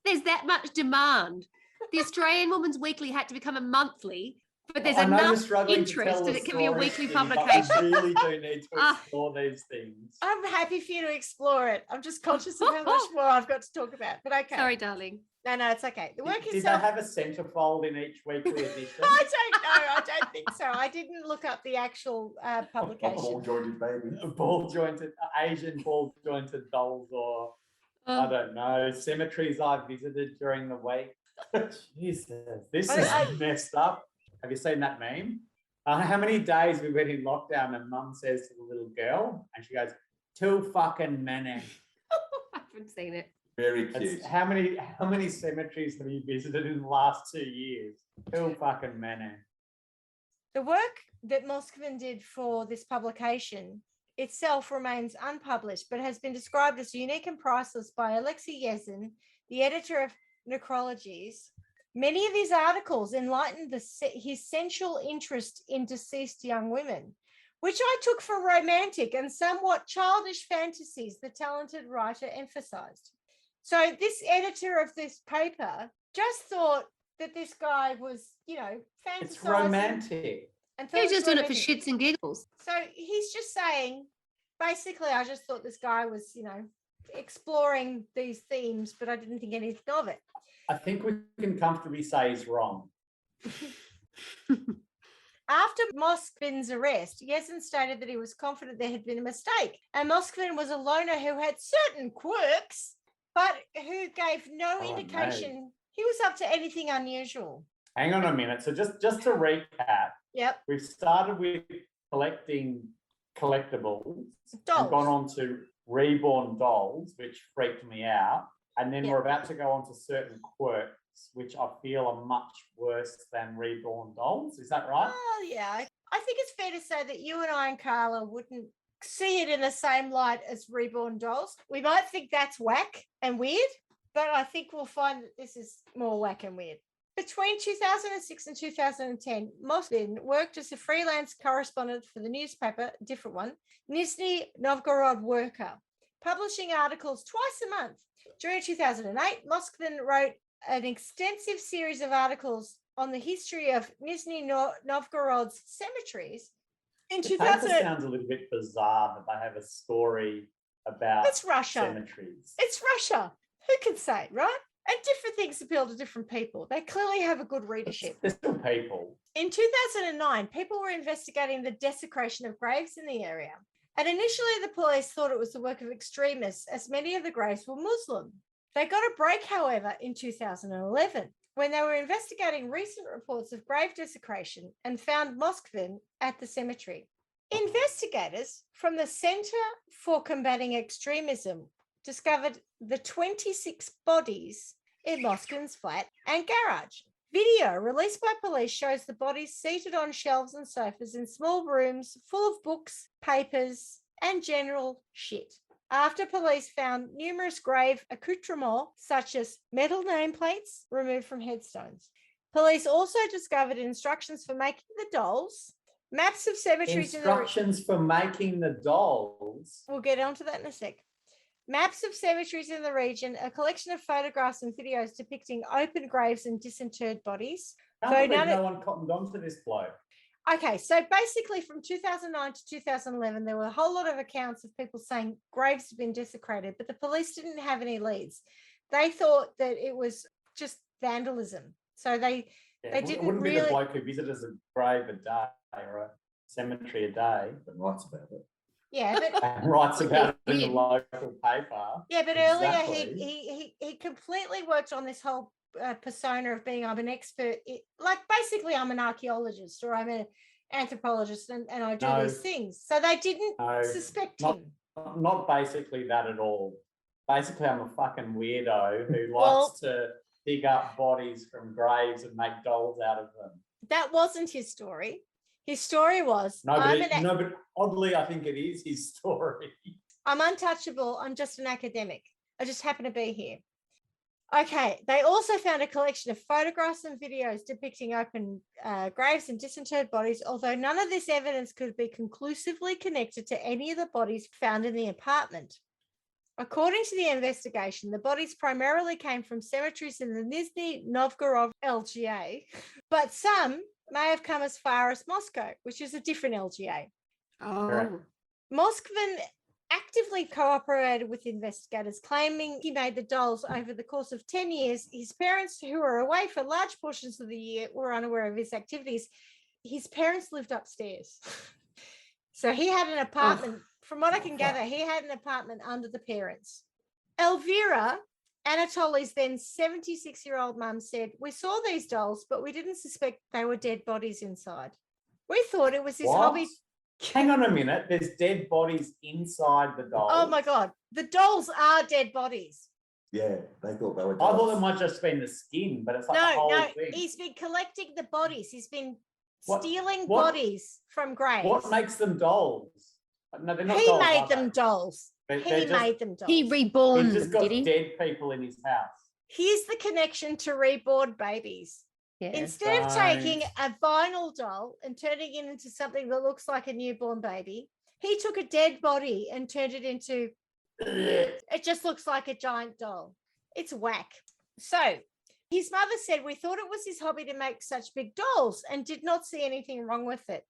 There's that much demand. The Australian Woman's Weekly had to become a monthly But there's I know you're enough struggling to interest tell that the it can be a story, weekly Schmidty, but publication. we really do need to Ah. explore these things. I'm happy for you to explore it. I'm just conscious of how much more I've got to talk about. But okay. Sorry, darling. No, it's okay. The work Did they itself. have a centerfold in each weekly edition? I don't know. I don't think so. I didn't look up the actual publication. Ball jointed baby. Ball jointed, Asian ball jointed dolls, or I don't know, cemeteries I visited during the week. Jesus, this is messed up. Have you seen that meme? How many days we went in lockdown and mum says to the little girl, and she goes, 2 fucking many. I haven't seen it. Very cute. It's, how many cemeteries have you visited in the last 2 years? 2 fucking many. The work that Moskvin did for this publication itself remains unpublished, but has been described as unique and priceless by Alexei Yezin, the editor of Necrologies. Many of his articles enlightened his sensual interest in deceased young women, which I took for romantic and somewhat childish fantasies the talented writer emphasized. So this editor of this paper just thought that this guy was, fantasizing. It's romantic. And He was just doing it for romantic. shits and giggles. So he's just saying, basically, I just thought this guy was, exploring these themes, but I didn't think anything of it. I think we can comfortably say he's wrong. After Moskvin's arrest, Yezin stated that he was confident there had been a mistake, and Moskvin was a loner who had certain quirks, but who gave no Oh, indication he was up to anything unusual. Hang on a minute. So just to recap, Yep. we've started with collecting collectibles Dolls. and gone on to reborn dolls, which freaked me out. And then Yep. we're about to go on to certain quirks, which I feel are much worse than reborn dolls. Is that right? Oh, yeah. I think it's fair to say that you and I and Carla wouldn't see it in the same light as reborn dolls. We might think that's whack and weird, but I think we'll find that this is more whack and weird. Between 2006 and 2010, Moskvin worked as a freelance correspondent for the newspaper, a different one, Nizhny Novgorod Worker, publishing articles twice a month. During 2008, Moskvin wrote an extensive series of articles on the history of Nizhny Novgorod's cemeteries. In The 2000, paper sounds a little bit bizarre that they have a story about it's Russia. cemeteries. It's Russia. Who can say, right? And different things appeal to different people. They clearly have a good readership. They're still people. In 2009, people were investigating the desecration of graves in the area. And initially, the police thought it was the work of extremists, as many of the graves were Muslim. They got a break, however, in 2011, when they were investigating recent reports of grave desecration and found Moskvin at the cemetery. Investigators from the Center for Combating Extremism discovered the 26 bodies in Moskvin's flat and garage. Video released by police shows the bodies seated on shelves and sofas in small rooms full of books, papers, and general shit. After police found numerous grave accoutrements, such as metal nameplates removed from headstones. Police also discovered instructions for making the dolls, maps of cemeteries Instructions for making the dolls. We'll get onto that in a sec. Maps of cemeteries in the region, a collection of photographs and videos depicting open graves and disinterred bodies. Can't believe no one cottoned on to this bloke. Okay, so basically from 2009 to 2011, there were a whole lot of accounts of people saying graves had been desecrated, but the police didn't have any leads. They thought that it was just vandalism. So they didn't wouldn't really... be the bloke who visits a grave a day or a cemetery a day. But writes about it. Yeah, but And writes about it in the local paper. yeah, but Exactly. earlier he completely worked on this whole persona of being I'm an expert, like basically I'm an archaeologist or I'm an anthropologist and I do these things. So they didn't suspect him. Not basically that at all. Basically, I'm a fucking weirdo who likes to dig up bodies from graves and make dolls out of them. That wasn't his story. His story was, but oddly, I think it is his story. I'm untouchable. I'm just an academic. I just happen to be here. Okay. They also found a collection of photographs and videos depicting open graves and disinterred bodies, although none of this evidence could be conclusively connected to any of the bodies found in the apartment. According to the investigation, the bodies primarily came from cemeteries in the Nizhny Novgorod LGA, but some may have come as far as Moscow, which is a different LGA. Oh. Moskvin actively cooperated with investigators, claiming he made the dolls over the course of 10 years. His parents, who were away for large portions of the year, were unaware of his activities. His parents lived upstairs. So he had an apartment, from what I can gather, he had an apartment under the parents. Elvira, Anatoly's then 76-year-old mum, said, "We saw these dolls, but we didn't suspect they were dead bodies inside. We thought it was his hobby." Hang on a minute. There's dead bodies inside the dolls. Oh my God. The dolls are dead bodies. Yeah, they thought they were I thought dolls. it might just been the skin, but it's like the whole thing. He's been collecting the bodies. He's been What- stealing what- bodies from graves. What makes them dolls? No, they're not He dolls. made are them they? dolls. They're He just- made them dolls. He reborn He's just them, got did he? dead people in his house. Here's the connection to reborn babies. Yeah. Instead of taking Right. a vinyl doll and turning it into something that looks like a newborn baby, he took a dead body and turned it into, it just looks like a giant doll. It's whack. So his mother said, "We thought it was his hobby to make such big dolls and did not see anything wrong with it."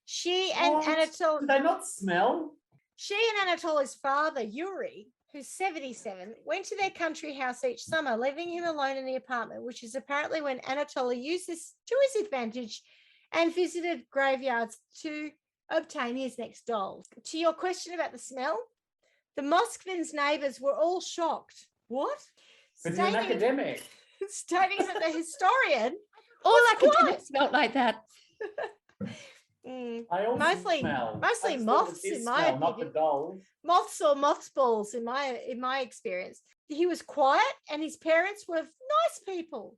She and What? Anatoly, Do they not smell? she and Anatoly's father, Yuri, who's 77, went to their country house each summer, leaving him alone in the apartment, which is apparently when Anatoly used this to his advantage and visited graveyards to obtain his next dolls. To your question about the smell, the Moskvin's neighbours were all shocked. What? But you're an academic. Stating that the historian, All was academics smelled like that. Mm, They all Mostly- smell. mostly I just thought it moths, did in my smell, not the opinion. dolls. moths or mothballs in my experience. He was quiet and his parents were nice people.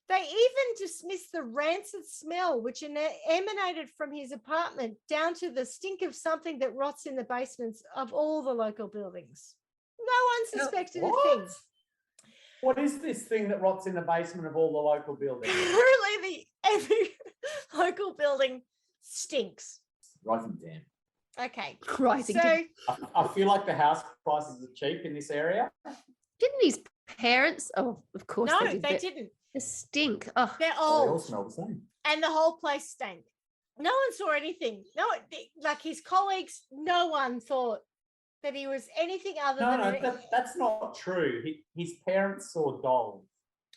They even dismissed the rancid smell which emanated from his apartment down to the stink of something that rots in the basements of all the local buildings. No one suspected a What? thing. What is this thing that rots in the basement of all the local buildings? Apparently, every local building stinks. Rising down. Okay, Rising. so I feel like the house prices are cheap in this area. Didn't his parents? Oh, of course no, they did. they but didn't. The stink. Oh, They're They all old. smell the same. And the whole place stank. No one saw anything. No, like his colleagues, no one thought that he was anything other No, than. no, that's not true. His parents saw dolls.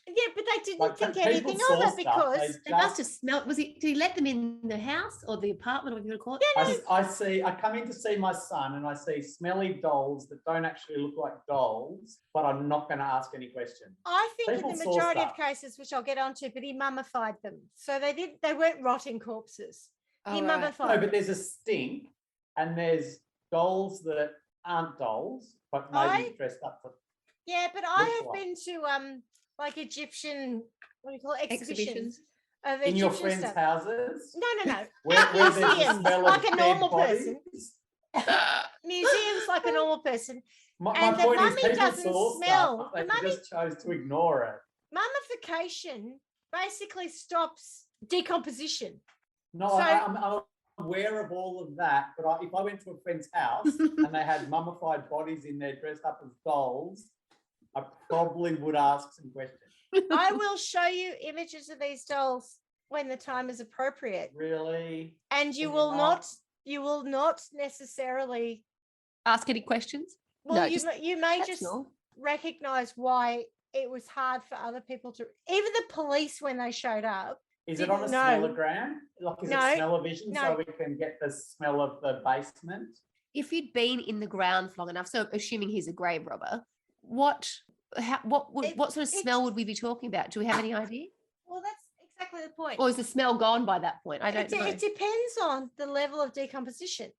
Yeah, but they didn't Like, think people anything saw of it stuff, because they must have smelled. Was he? Did he let them in the house or the apartment, or whatever you want to call it? I come in to see my son and I see smelly dolls that don't actually look like dolls, but I'm not going to ask any questions. I think People in the saw majority of stuff. cases, which I'll get onto, but he mummified them, so they weren't rotting corpses. He Oh, right. mummified. No, them. but there's a stink and there's dolls that aren't dolls, but maybe dressed up for. Yeah, but I Looks have like. been to like Egyptian, what do you call it, exhibitions Exhibitions. of In your Egyptian friends' stuff. houses? No. Where there's a Museums, smell like of a dead normal person. bodies? Museums like a normal person. My And the point is mummy people doesn't saw smell. stuff, The they mummy- just chose to ignore it. Mummification basically stops decomposition. No, So- I'm aware of all of that, but if I went to a friend's house and they had mummified bodies in there dressed up as dolls, I probably would ask some questions. I will show you images of these dolls when the time is appropriate, Really? and you Can you will not? not necessarily. Ask any questions? Well, No, you just- you may That's just all. recognize why it was hard for other people to. Even the police, when they showed up, Is it on a Didn't know. smellogram? Like, is No, it smell-o-vision no. so we can get the smell of the basement? If you'd been in the ground for long enough, so assuming he's a grave robber, what sort of smell would we be talking about? Do we have any idea? well, that's exactly the point. Or is the smell gone by that point? I don't it, know. it depends on the level of decomposition.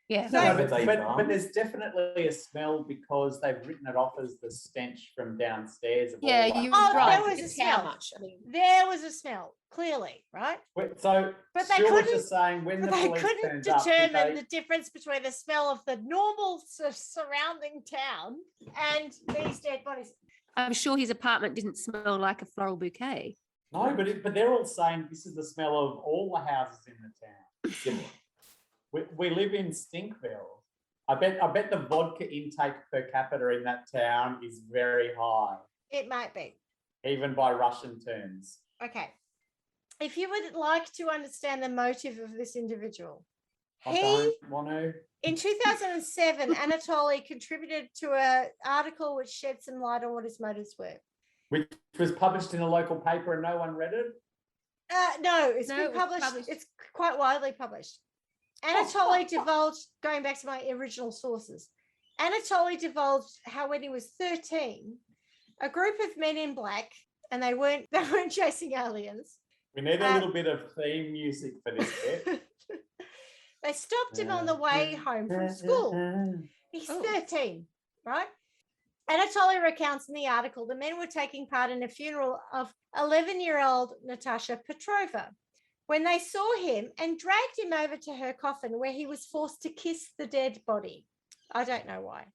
Yeah. So- No, Have they but done? there's definitely a smell because they've written it off as the stench from downstairs. Of Yeah, all that. you're Oh, there right. was a It's how smell. much. I mean, There was a smell, clearly, right? So, But they Stuart was couldn't- just saying when But the they police couldn't turned up, did determine they- the difference between the smell of the normal surrounding town and these dead bodies. I'm sure his apartment didn't smell like a floral bouquet. No, but they're all saying this is the smell of all the houses in the town. Similar. We live in Stinkville. I bet the vodka intake per capita in that town is very high, It might be. even by Russian terms. Okay. if you would like to understand the motive of this individual, I he don't want to. in 2007, Anatoly contributed to an article which shed some light on what his motives were. Which was published in a local paper and no one read it. No, it's No, been it was published. published. It's quite widely published. Anatoly divulged, going back to my original sources, Anatoly divulged how when he was 13, a group of men in black, and they weren't chasing aliens. We need a little bit of theme music for this bit. They stopped him on the way home from school. He's 13, right? Anatoly recounts in the article the men were taking part in a funeral of 11-year-old Natasha Petrova when they saw him and dragged him over to her coffin where he was forced to kiss the dead body. I don't know why.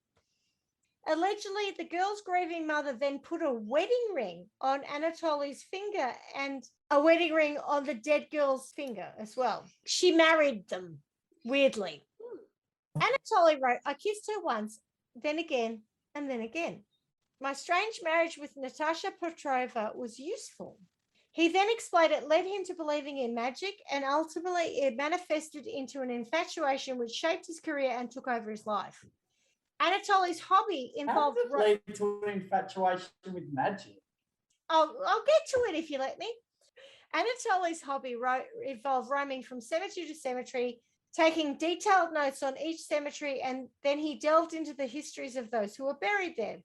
Allegedly, the girl's grieving mother then put a wedding ring on Anatoly's finger and a wedding ring on the dead girl's finger as well. She married them, weirdly. Anatoly wrote, I kissed her once, then again, and then again. My strange marriage with Natasha Petrova was useful. He then explained it led him to believing in magic, and ultimately it manifested into an infatuation which shaped his career and took over his life. Anatoly's hobby involved... How does it lead to an infatuation with magic? I'll get to it if you let me. Anatoly's hobby involved roaming from cemetery to cemetery, taking detailed notes on each cemetery, and then he delved into the histories of those who were buried there.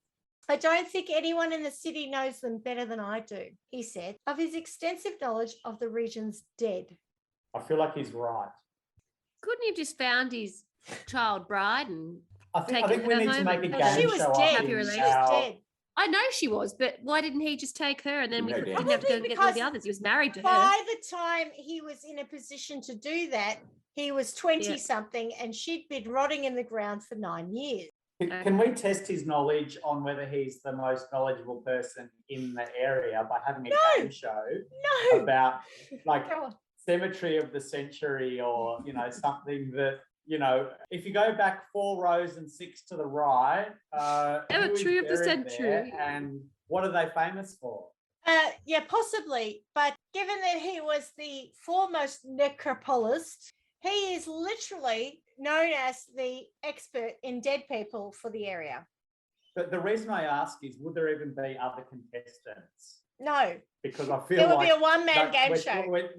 I don't think anyone in the city knows them better than I do, he said, of his extensive knowledge of the region's dead. I feel like he's right. Couldn't he have just found his child bride and I think we need to make a game She was show dead. up Happy in She relationship. was our- dead. I know she was, but why didn't he just take her and then we No, didn't Dan. have to go and get all the Because others? He was married to her. By the time he was in a position to do that, he was 20-something and she'd been rotting in the ground for 9 years. Can we test his knowledge on whether he's the most knowledgeable person in the area by having a game show No. about like Go on. cemetery of the century or, something that, if you go back 4 rows and 6 to the right, Cemetery of the buried century. there and what are they famous for? Yeah, possibly. But given that he was the foremost necropolist, he is literally known as the expert in dead people for the area. But the reason I ask is, would there even be other contestants? No, Because I feel it would like be a one-man that game we're-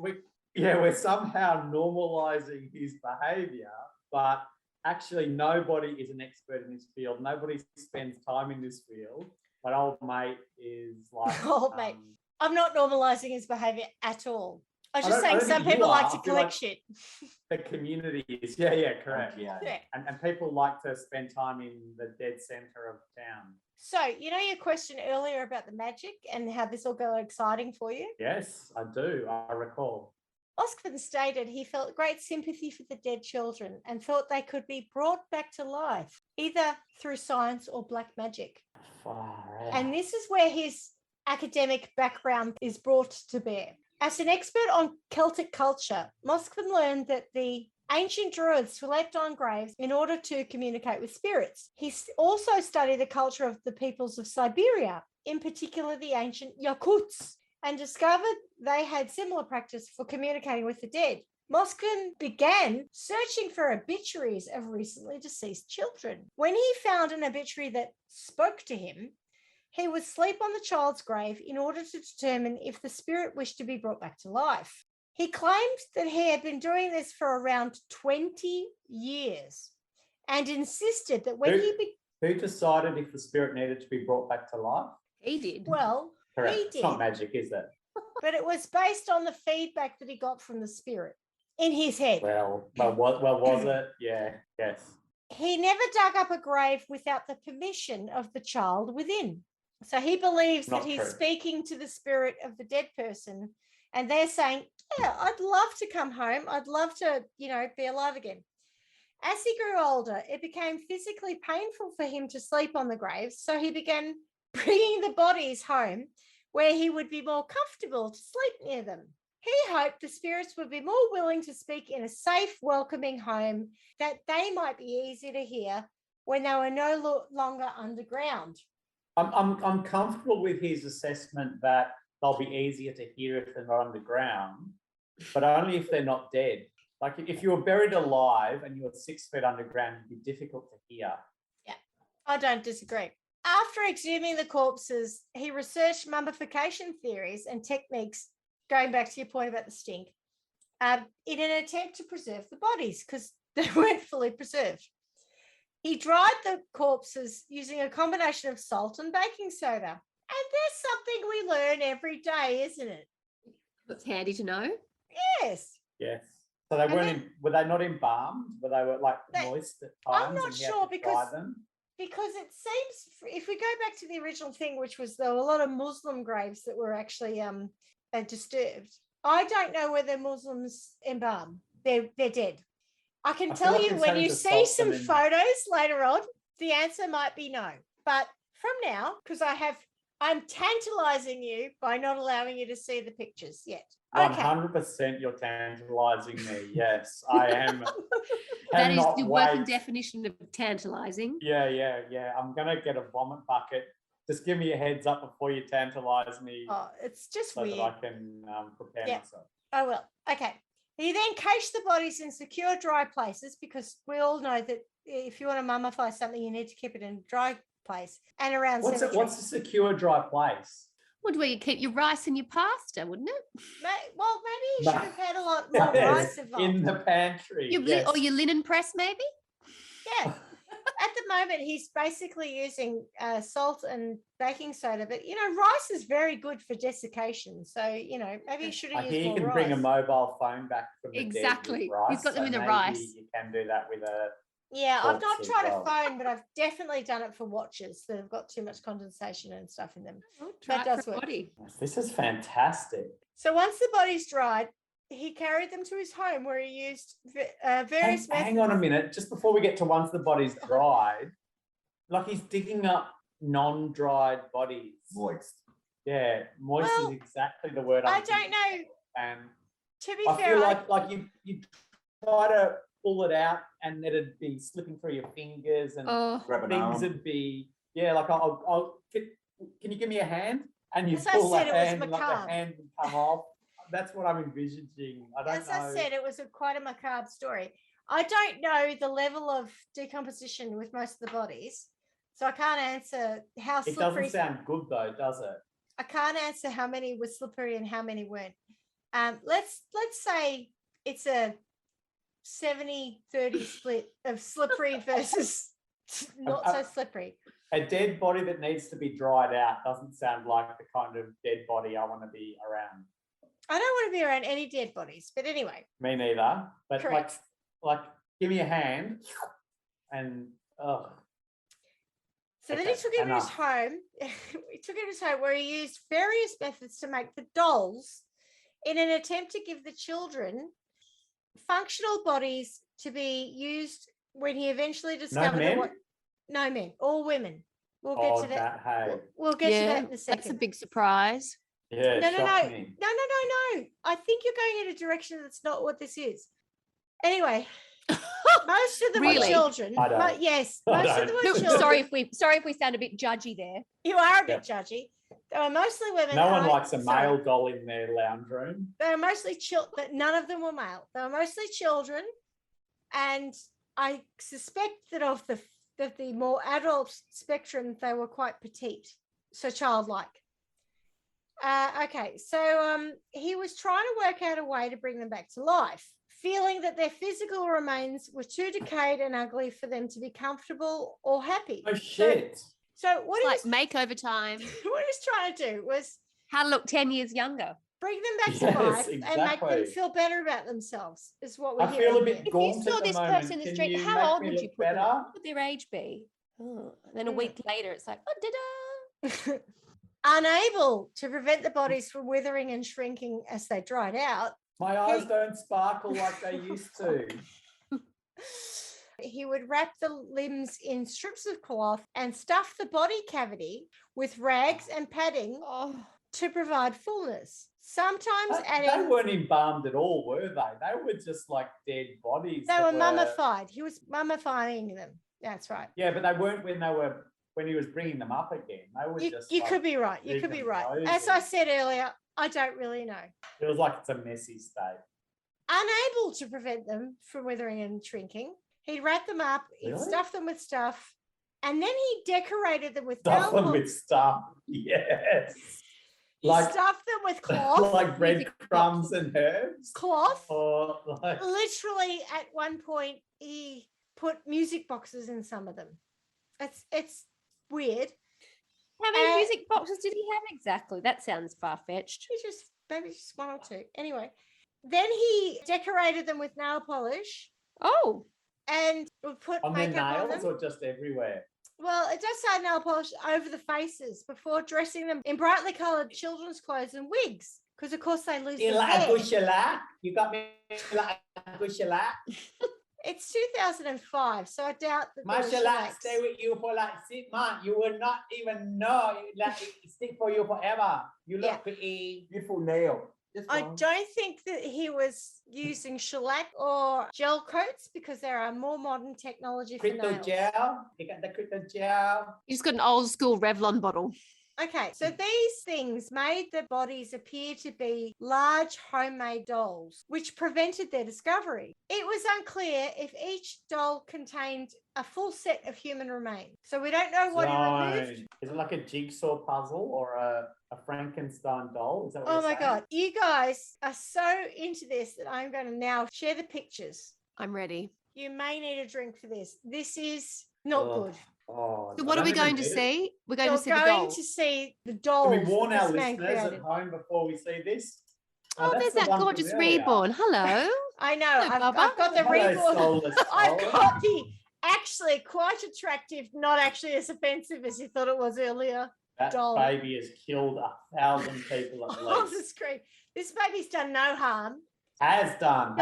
show. we're somehow normalizing his behavior, but actually nobody is an expert in this field. Nobody spends time in this field. But old mate is like... Old mate. I'm not normalizing his behavior at all. I was I just don't saying think some you people are. like to I feel collect like- shit. The community is, yeah, correct. Yeah. Yeah. And people like to spend time in the dead center of town. So, your question earlier about the magic and how this will go exciting for you? Yes, I do. I recall. Moskvin stated he felt great sympathy for the dead children and thought they could be brought back to life, either through science or black magic. Far out. And this is where his academic background is brought to bear. As an expert on Celtic culture, Moskvin learned that the ancient druids slept on graves in order to communicate with spirits. He also studied the culture of the peoples of Siberia, in particular the ancient Yakuts, and discovered they had similar practice for communicating with the dead. Moskvin began searching for obituaries of recently deceased children. When he found an obituary that spoke to him, he would sleep on the child's grave in order to determine if the spirit wished to be brought back to life. He claimed that he had been doing this for around 20 years and insisted that when Who decided if the spirit needed to be brought back to life? He did. well, Correct. he It's not did, magic, is it? but it was based on the feedback that he got from the spirit in his head. Well, was it? Yeah, yes. He never dug up a grave without the permission of the child within. So he believes Not that he's true. speaking to the spirit of the dead person, and they're saying, yeah, I'd love to come home. I'd love to, be alive again. As he grew older, it became physically painful for him to sleep on the graves, so he began bringing the bodies home where he would be more comfortable to sleep near them. He hoped the spirits would be more willing to speak in a safe, welcoming home that they might be easy to hear when they were no longer underground. I'm comfortable with his assessment that they'll be easier to hear if they're not underground, but only if they're not dead. Like if you were buried alive and you were 6 feet underground, it'd be difficult to hear. I don't disagree. After exhuming the corpses, he researched mummification theories and techniques, going back to your point about the stink, in an attempt to preserve the bodies because they weren't fully preserved. He dried the corpses using a combination of salt and baking soda. And there's something we learn every day, isn't it? That's handy to know. Yes. Yes. So they weren't. Were they not embalmed? Were they moist at times? I'm not and you had sure to dry because them? it seems, if we go back to the original thing, which was there were a lot of Muslim graves that were actually disturbed. I don't know whether Muslims embalm. They're dead. I can tell feel like you it's when having you to see salt some them in. photos later on, the answer might be no. But from now, because I'm tantalizing you by not allowing you to see the pictures yet. Okay. 100% you're tantalizing me. Yes, I am. That is Cannot the working wait. definition of tantalizing. Yeah. I'm gonna get a vomit bucket. Just give me a heads up before you tantalize me, Oh, it's just so weird. that I can prepare Yeah. myself. Oh, well, okay. He then cached the bodies in secure, dry places because we all know that if you want to mummify something, you need to keep it in a dry place and around What's cemeteries. a secure dry place? Would where you keep your rice and your pasta, wouldn't it? Well, maybe you should have had a lot more Yes, rice involved. in the pantry. Or your linen press, maybe? Yeah. At the moment, he's basically using salt and baking soda, but rice is very good for desiccation. So maybe you should I have hear used you more can bring a rice. mobile phone back from the dead with Exactly. rice. You've got them so in the maybe rice. You can do that with a. Yeah, I've not corpse as tried well. a phone, but I've definitely done it for watches that have got too much condensation and stuff in them. Oh, try That it does for a work. body. This is fantastic. So once the bodies dried, he carried them to his home where he used various methods. Hang on a minute, just before we get to once the body's dried, like he's digging up non-dried bodies. Moist. Yeah, moist Well, is exactly the word. I I'm don't thinking. know. And To be I fair, feel like you try to pull it out and it'd be slipping through your fingers and Oh, Grab an things arm. would be like can you give me a hand? And you As I pull said, that it was hand and like macabre. the hand would come off. That's what I'm envisaging. I don't as know. I said, it was quite a macabre story. I don't know the level of decomposition with most of the bodies, so I can't answer how It slippery. doesn't sound good though, does it? I can't answer how many were slippery and how many weren't. Let's say it's a 70-30 split of slippery versus not so slippery. A dead body that needs to be dried out doesn't sound like the kind of dead body I want to be around. I don't want to be around any dead bodies, but anyway. Me neither. But Correct. like, give me a hand, and So then Okay, he took him to his enough. home. He took him to his home where he used various methods to make the dolls in an attempt to give the children functional bodies to be used when he eventually discovered men? No men, all women. We'll get to that. Hey, We'll get to that in a that's a second. big surprise. yeah, No. shocked me. No. I think you're going in a direction that's not what this is. Anyway, most of them were Really? children. I don't. Yes, I most of them don't. were children. Sorry if we sound a bit judgy there. You are a bit judgy. They were mostly women. No one likes a sorry. male doll in their lounge room. They were mostly children, but none of them were male. They were mostly children, and I suspect that of the more adult spectrum, they were quite petite, so childlike. Okay, so he was trying to work out a way to bring them back to life, feeling that their physical remains were too decayed and ugly for them to be comfortable or happy. Oh shit! So what It's he like was makeover time. what he was trying to do was How to look 10 years younger. bring them back Yes, to life and make them exactly. feel better about themselves. Is what we're I feel a hearing bit here. If you gaunt saw at the this moment. person in the Can street, you how make old me would you look put them? better? What would their age be? Oh, and then a week later, it's like, oh, da-da. Unable to prevent the bodies from withering and shrinking as they dried out, My eyes don't sparkle like they used to. he would wrap the limbs in strips of cloth and stuff the body cavity with rags and padding Oh, to provide fullness. Sometimes They adding, weren't embalmed at all, were they? They were just like dead bodies. they that were mummified. He was mummifying them. That's right. Yeah, but they weren't when they were when he was bringing them up again. They were just. You like, could be right. You could be right. As I said earlier, I don't really know. feels like it's a messy state. Unable to prevent them from withering and shrinking, he'd wrap them up, he'd Really? stuff them with stuff, and then he decorated them with Stuff them nail with stuff. Yes. He stuffed them with cloth. like breadcrumbs and herbs. Cloth. Or like Literally, at one point, he put music boxes in some of them. It's weird. How many music boxes did he have exactly? That sounds far-fetched. Maybe just one or two. Anyway, then he decorated them with nail polish Oh, and would put on their makeup on nails them. or just everywhere? Well, it does say nail polish over the faces before dressing them in brightly coloured children's clothes and wigs, because of course they lose You their like hair. a gushala? You got me like a gushala? It's 2005, so I doubt that there was Mashallah, shellacs. stay with you for like 6 months. You will not even know. Like it stick for you forever. You look Yeah. pretty. Beautiful nail. Just I one. don't think that he was using shellac or gel coats, because there are more modern technology for Crypto nails. gel. You got the crypto gel. you just got an old school Revlon bottle. Okay, so these things made the bodies appear to be large homemade dolls, which prevented their discovery. It was unclear if each doll contained a full set of human remains. So we don't know what he removed. Is it like a jigsaw puzzle or a Frankenstein doll? Is that what Oh you're my saying? God. You guys are so into this that I'm going to now share the pictures. I'm ready. You may need a drink for this. This is not Oh, good. Oh, So I what are don't we even going to need it. see? We're going You're to see the going doll. to see the Can dolls we warn that our this man listeners created. at home before we see this? Oh, that's there's the that one from gorgeous earlier. reborn. Hello. I know. Hello, I've got the Hello, reborn. soulless I've soul. got the actually quite attractive, not actually as offensive as you thought it was earlier. That doll. baby has killed 1,000 people at On the least. screen. This baby's done no harm. Has done.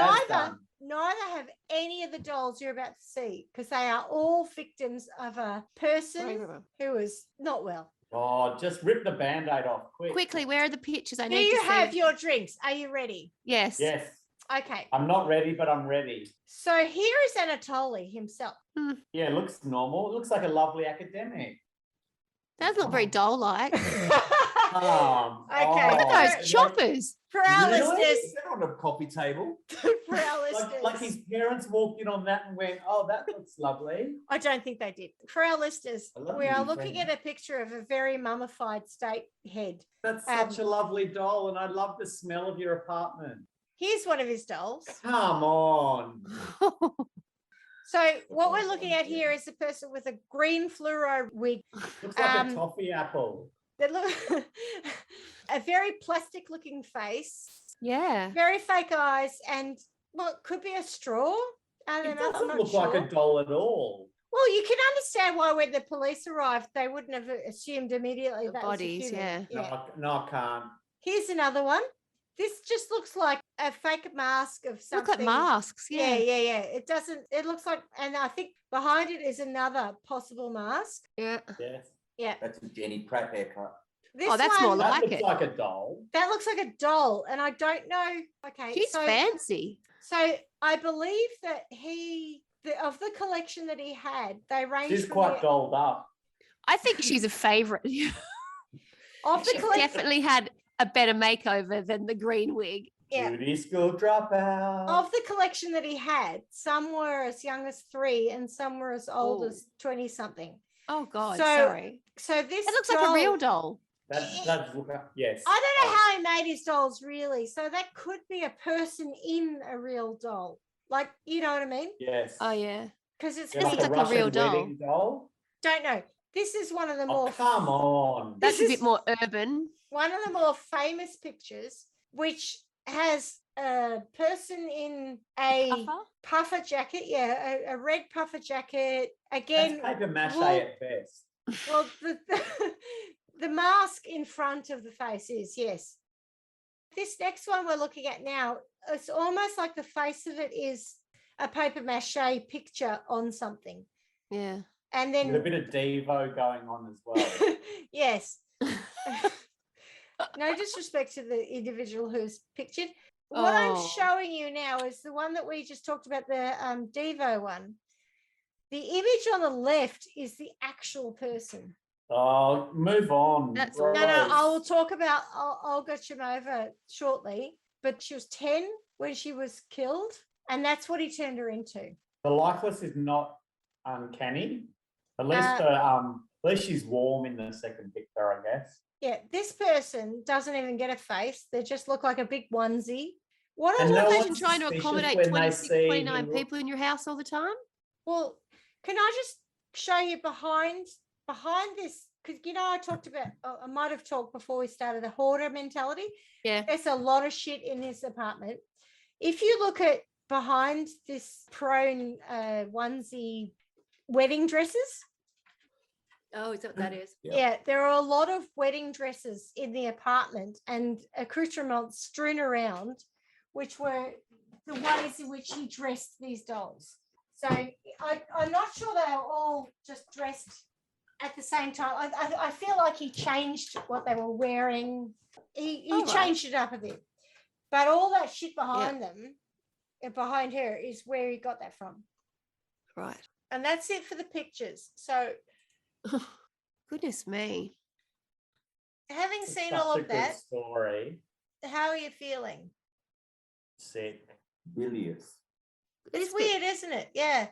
Neither have any of the dolls you're about to see, because they are all victims of a person who is not well. Oh, just rip the band-aid off quick. Quickly, where are the pictures? I Do need you to see. have your drinks? Are you ready? Yes. Yes. Okay. I'm not ready, but I'm ready. So here is Anatoly himself. Yeah, it looks normal. It looks like a lovely academic. That's not very doll-like. Okay. Look at those choppers. For our Really? listeners, Is that on a coffee table? for our listeners, Like his parents walked in on that and went, oh, that looks lovely. I don't think they did. For our listeners, I love we are you, looking friend. at a picture of a very mummified state head. That's such a lovely doll, and I love the smell of your apartment. Here's one of his dolls. Come on. So what we're looking at here is a person with a green fluoro wig Looks like a toffee apple. that look a very plastic looking face, Yeah. very fake eyes, and well, it could be a straw. I It don't know. I'm doesn't not look sure. like a doll at all. Well, you can understand why when the police arrived, they wouldn't have assumed immediately The that bodies, was a human. yeah. No, I can't. Here's another one. This just looks like a fake mask of something. Look at masks. Yeah, Yeah. yeah, yeah. It doesn't. It looks like, and I think behind it is another possible mask. Yeah. Yes. Yeah. That's a Jenny Pratt haircut. This Oh, that's more one, like That looks it. like a doll. that looks like a doll, and I don't know. Okay, She's fancy. So I believe that of the collection that he had, they range She's from quite the, dolled up. I think she's a favorite. of the She collection. definitely had a better makeover than the green wig. Yeah. Beauty school dropout. Of the collection that he had, some were as young as 3 and some were as old Ooh. as 20 something. Oh God, So- sorry. So this It looks like a real doll. That's yes. I don't know how he made his dolls really. So that could be a person in a real doll. Like, you know what I mean? Yes. Oh yeah. Because it's Yeah, This like looks like a real doll. wedding doll. don't know. This is one of the Oh, more come on. That's This a is- bit more urban. one of the more famous pictures, which has a person in a Puffer? puffer jacket, a red puffer jacket. That's Again, paper mache wool- at best. well, the mask in front of the face is, yes. This next one we're looking at now, it's almost like the face of it is a paper mache picture on something. Yeah. And With a then, bit of Devo going on as well. yes. No disrespect to the individual who's pictured. What I'm Oh. showing you now is the one that we just talked about, the Devo one. The image on the left is the actual person. Oh, move on. That's No, Gross. I will talk about Olga Chimova shortly, but she was 10 when she was killed, and that's what he turned her into. The likeness is not uncanny. At least she's warm in the second picture, I guess. Yeah, this person doesn't even get a face. They just look like a big onesie. What And I no like, Imagine one's trying to suspicious accommodate when they 26, see 29 him. people in your house all the time. well, can I just show you behind this? Because I talked about, I might have talked before we started, the hoarder mentality. Yeah. There's a lot of shit in this apartment. If you look at behind this prone onesie wedding dresses, Oh, is that what that is? yeah, there are a lot of wedding dresses in the apartment and accoutrements strewn around, which were the ways in which he dressed these dolls. So I'm not sure they are all just dressed at the same time. I feel like he changed what they were wearing. He All right. changed it up a bit. But all that shit behind them, behind her, is where he got that from. Right. And that's it for the pictures. So Goodness me. having It's seen such all a of good that, story. how are you feeling? Sick. Bilious. It's weird, isn't it? Yeah.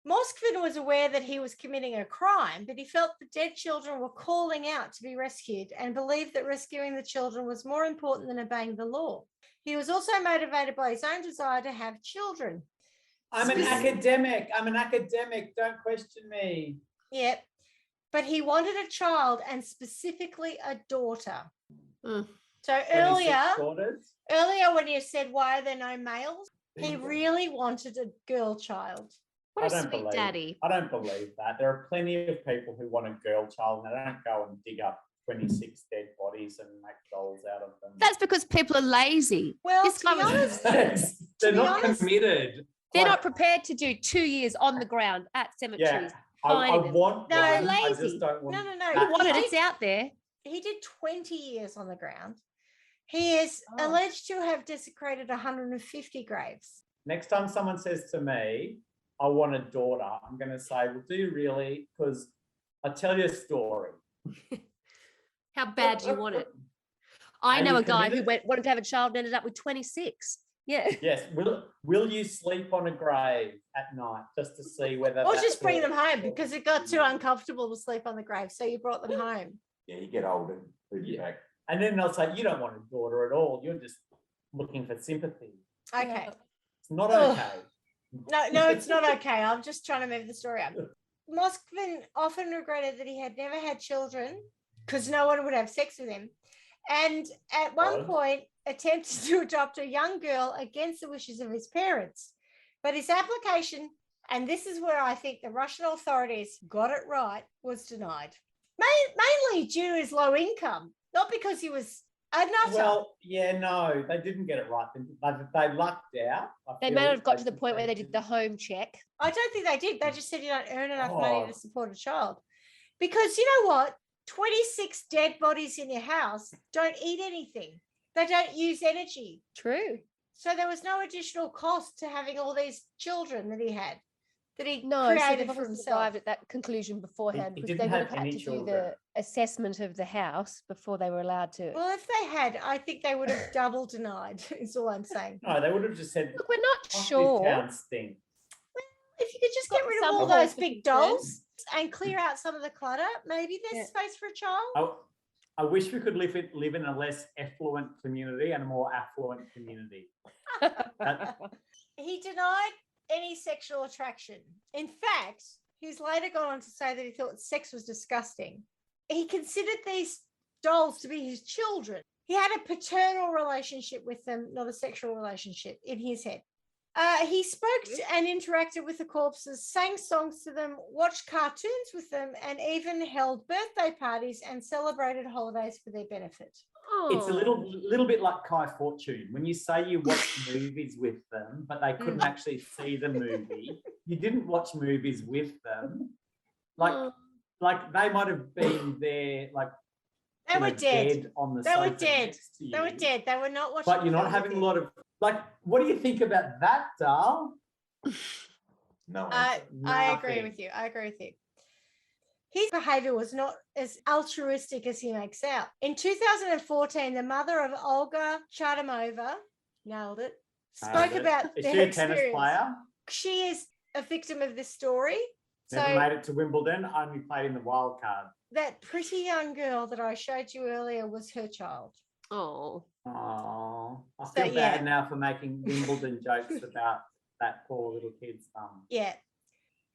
Moskvin was aware that he was committing a crime, but he felt the dead children were calling out to be rescued and believed that rescuing the children was more important than obeying the law. He was also motivated by his own desire to have children. I'm an academic. Don't question me. Yep. But he wanted a child and specifically a daughter. Mm. So 26 daughters. earlier when you said, why are there no males? He really wanted a girl child. What a I don't sweet believe- daddy. I don't believe that. There are plenty of people who want a girl child and they don't go and dig up 26 dead bodies and make dolls out of them. That's because people are lazy. Well, This to guy be was- honest, They're be not honest- committed. They're Like, not prepared to do 2 years on the ground at cemeteries. Yeah, I finding them. want No, one. I lazy. just don't want. No, no, no. that. You want it, He it's out there. he did 20 years on the ground. He is Oh. alleged to have desecrated 150 graves. Next time someone says to me, I want a daughter, I'm going to say, well, do you really? Because I'll tell you a story. How bad do you want it? I Are know you a guy who committed? wanted to have a child and ended up with 26. Yeah. Yes. Will you sleep on a grave at night just to see whether Or that just bring them daughter- home because it got too uncomfortable to sleep on the grave. So you brought them home. Yeah, you get older. Yeah. And then they'll say, you don't want a daughter at all. You're just looking for sympathy. Okay. It's not Ugh. okay. No, it's not okay. I'm just trying to move the story up. Moskvin often regretted that he had never had children because no one would have sex with him. And at one Odd. point, attempted to adopt a young girl against the wishes of his parents. But his application, and this is where I think the Russian authorities got it right, was denied. Mainly due to his low income, not because he was a nutter. Well, yeah, no, they didn't get it right. They lucked out. I They feel may have got to they the point where they did. did the home check. I don't think they did. They just said you don't earn enough money Oh. to support a child. Because you know what? 26 dead bodies in your house don't eat anything. They don't use energy. True. So there was no additional cost to having all these children that he had, that he No, so created they've for obviously himself. arrived at that conclusion beforehand He because didn't they would have have had any to do children. the assessment of the house before they were allowed to. Well, if they had, I think they would have double denied, is all I'm saying. No, they would have just said, Look, we're not "Fuck, sure. This town stinks." If you could just get Got rid of some all cause those for big concern. dolls and clear out some of the clutter, maybe there's Yeah. space for a child. I wish we could live in a less affluent community and a more affluent community. He denied any sexual attraction. In fact, he's later gone on to say that he thought sex was disgusting. He considered these dolls to be his children. He had a paternal relationship with them, not a sexual relationship in his head. He spoke and interacted with the corpses, sang songs to them, watched cartoons with them, and even held birthday parties and celebrated holidays for their benefit. It's a Oh. little bit like Kai Fortune. When you say you watch movies with them, but they couldn't actually see the movie, you didn't watch movies with them. Oh. Like they might have been there, like They you were know, dead. on the They were sofa dead. next to They were you. dead. They were not watching. But you're the not film having with a lot of like. What do you think about that, Dal? No I answer. agree Nothing. with you. I agree with you. His behavior was not as altruistic as he makes out. In 2014, the mother of Olga Chadamova, nailed it, spoke about Is their she a experience. tennis player? She is a victim of this story. Never So made it to Wimbledon, only played in the wild card. that pretty young girl that I showed you earlier was her child. Oh, Oh, I So, feel bad yeah. now for making Wimbledon jokes about that poor little kid's mum. Yeah.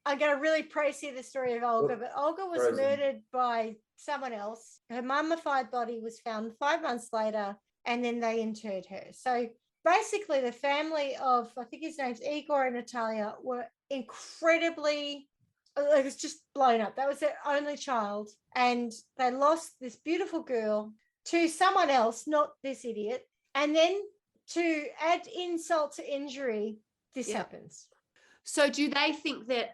I'm going to really praise here the story of Olga, but Olga was Frozen. murdered by someone else. Her mummified body was found 5 months later, and then they interred her. So basically, the family of, I think his name's Igor and Natalia, were incredibly, it was just blown up. That was their only child, and they lost this beautiful girl to someone else, not this idiot. And then to add insult to injury, this Yeah. happens. so do they think that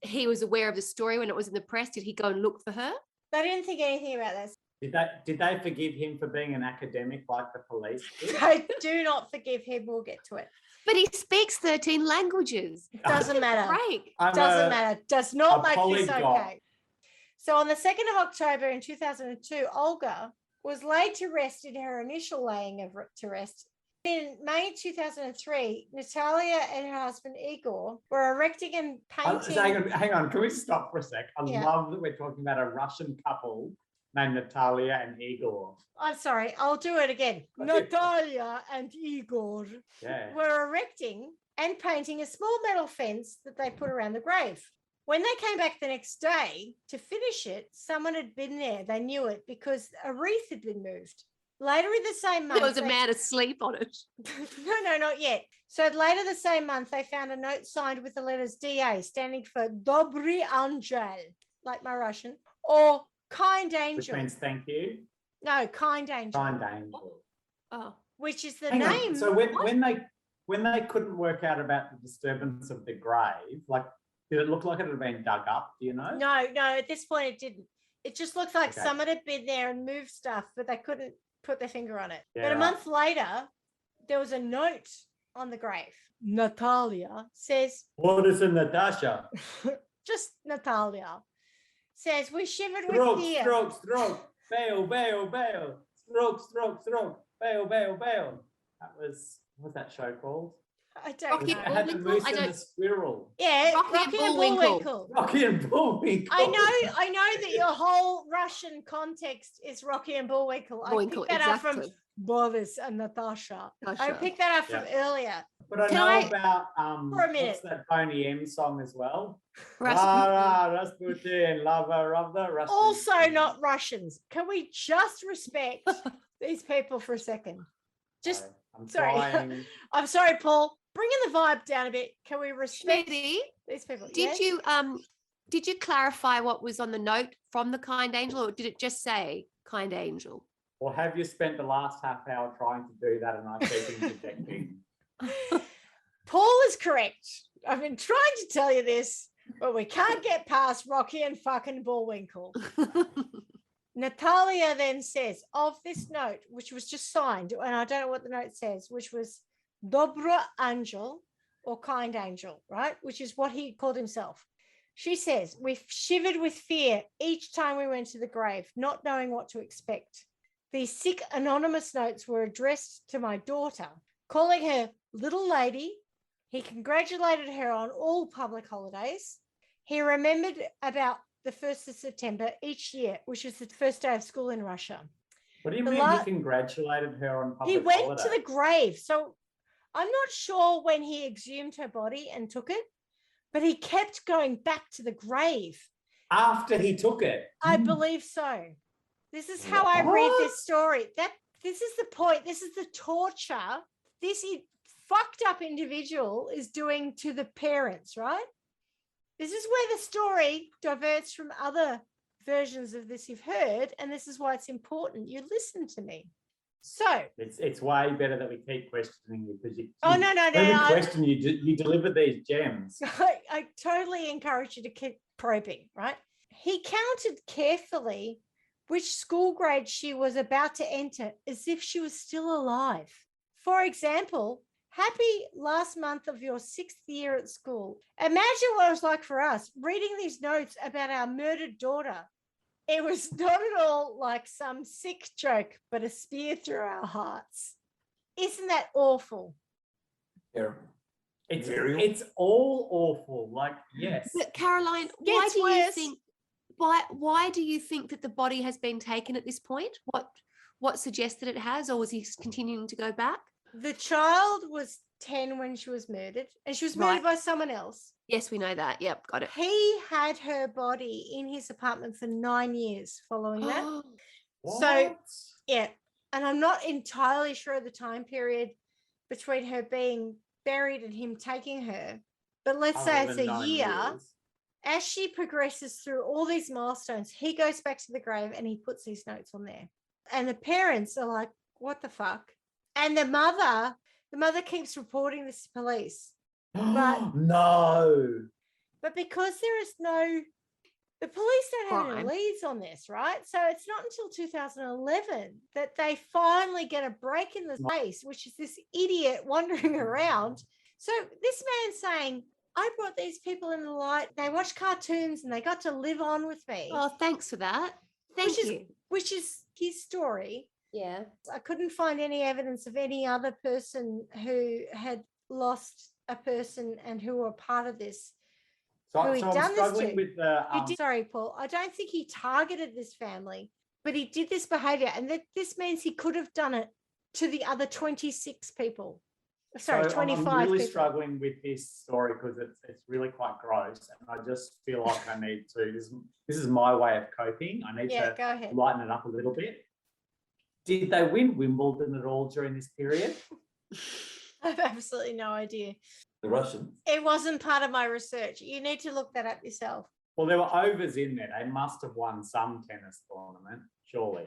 he was aware of the story when it was in the press? Did he go and look for her? They didn't think anything about this. Did they forgive him for being an academic like the police did? I do not forgive him. We'll get to it. But he speaks 13 languages. Doesn't matter. Break. Doesn't matter. Does not a make this polyglot. okay. So on the 2nd of October in 2002, Olga was laid to rest in her initial laying to rest. In May 2003, Natalia and her husband Igor were erecting and painting. Hang on, can we stop for a sec? I Yeah. love that we're talking about a Russian couple named Natalia and Igor. I'm sorry, I'll do it again. Natalia and Igor Yeah. were erecting and painting a small metal fence that they put around the grave. When they came back the next day to finish it, someone had been there. They knew it because a wreath had been moved. Later in the same month, There was a man asleep on it. no, not yet. So later the same month, they found a note signed with the letters DA, standing for Dobry Angel, like my Russian, or kind Which angel. means thank you. No, kind angel, Kind angel. Oh, which is the Hang on, name. so when they couldn't work out about the disturbance of the grave, like did it look like it had been dug up? Do you know? No, at this point it didn't. It just looked like Okay. someone had been there and moved stuff, but they couldn't put their finger on it. Yeah, But a right. month later, there was a note on the grave. Natalia says, What is in Natasha? just Natalia says, we shivered with Stroke, fear. stroke, stroke. Bail, bail, bail. Stroke, stroke, stroke. Bail, bail, bail. What's that show called? I don't Rocky know. It had the Bullwinkle? moose I and don't- the squirrel. Yeah, Rocky and Bullwinkle. Rocky and Bullwinkle. I know that your whole Russian context is Rocky and Bullwinkle. Bullwinkle, I picked that up exactly. from Boris and Natasha. I Natasha. picked that up from earlier. But I Can know I- about For a minute. what's that Boney M song as well? Rasputin. Rasputin, lover of the Rasputin. Also not Russians. Can we just respect these people for a second? Just, I'm sorry. trying. I'm sorry, Paul. Bringing the vibe down a bit. Can we respect Schmidty, these people? did you clarify what was on the note from the kind angel, or did it just say kind angel? Or have you spent the last half hour trying to do that and I keep interjecting? Paul is correct. I've been trying to tell you this, but we can't get past Rocky and fucking Bullwinkle. Natalia then says of this note, which was just signed, and I don't know what the note says, which was Dobro Angel or kind angel, right? Which is what he called himself. She says, we shivered with fear each time we went to the grave, not knowing what to expect. These sick anonymous notes were addressed to my daughter, calling her little lady. He congratulated her on all public holidays. He remembered about the 1st of September each year, which is the first day of school in Russia. What do you The mean la- he congratulated her on public He went holiday? to the grave. So I'm not sure when he exhumed her body and took it, but he kept going back to the grave. After he took it. I believe so. This is how I read What? this story. This is the point. This is the torture this fucked up individual is doing to the parents, right? This is where the story diverts from other versions of this you've heard, and this is why it's important you listen to me. So, It's way better that we keep questioning you because you. oh no, Every I, question you deliver these gems. I totally encourage you to keep probing, right? He counted carefully which school grade she was about to enter as if she was still alive. For example, Happy last month of your 6th year at school. Imagine what it was like for us reading these notes about our murdered daughter. It was not at all like some sick joke, but a spear through our hearts. Isn't that awful? Terrible. It's all awful. Like, yes. But Caroline, Gets worse. why do you think that the body has been taken at this point? What suggests that it has, or was he continuing to go back? The child was 10 when she was murdered, and she was murdered by someone else. Yes, we know that. Yep, got it. He had her body in his apartment for 9 years following that. What? So, yeah. And I'm not entirely sure of the time period between her being buried and him taking her. But let's say Other it's than a 9 year. years. As she progresses through all these milestones, he goes back to the grave and he puts these notes on there. And the parents are like, what the fuck? And the mother keeps reporting this to police. But- no. But because the police don't have any Crime. leads on this, right? So it's not until 2011 that they finally get a break in the case, which is this idiot wandering around. So this man's saying, I brought these people in the light. They watched cartoons and they got to live on with me. Oh, thanks for that. Thank you. Which is his story. Yeah. I couldn't find any evidence of any other person who had lost a person and who were part of this. So, Who he'd so I'm done this struggling to. with the. Sorry, Paul. I don't think he targeted this family, but he did this behavior. And this means he could have done it to the other 26 people. Sorry, so 25 I'm really people. struggling with this story because it's really quite gross, and I just feel like I need to. This is my way of coping. I need Yeah, to go ahead. lighten it up a little bit. Did they win Wimbledon at all during this period? I have absolutely no idea. The Russians. It wasn't part of my research. You need to look that up yourself. Well, there were overs in there. They must have won some tennis tournament, surely.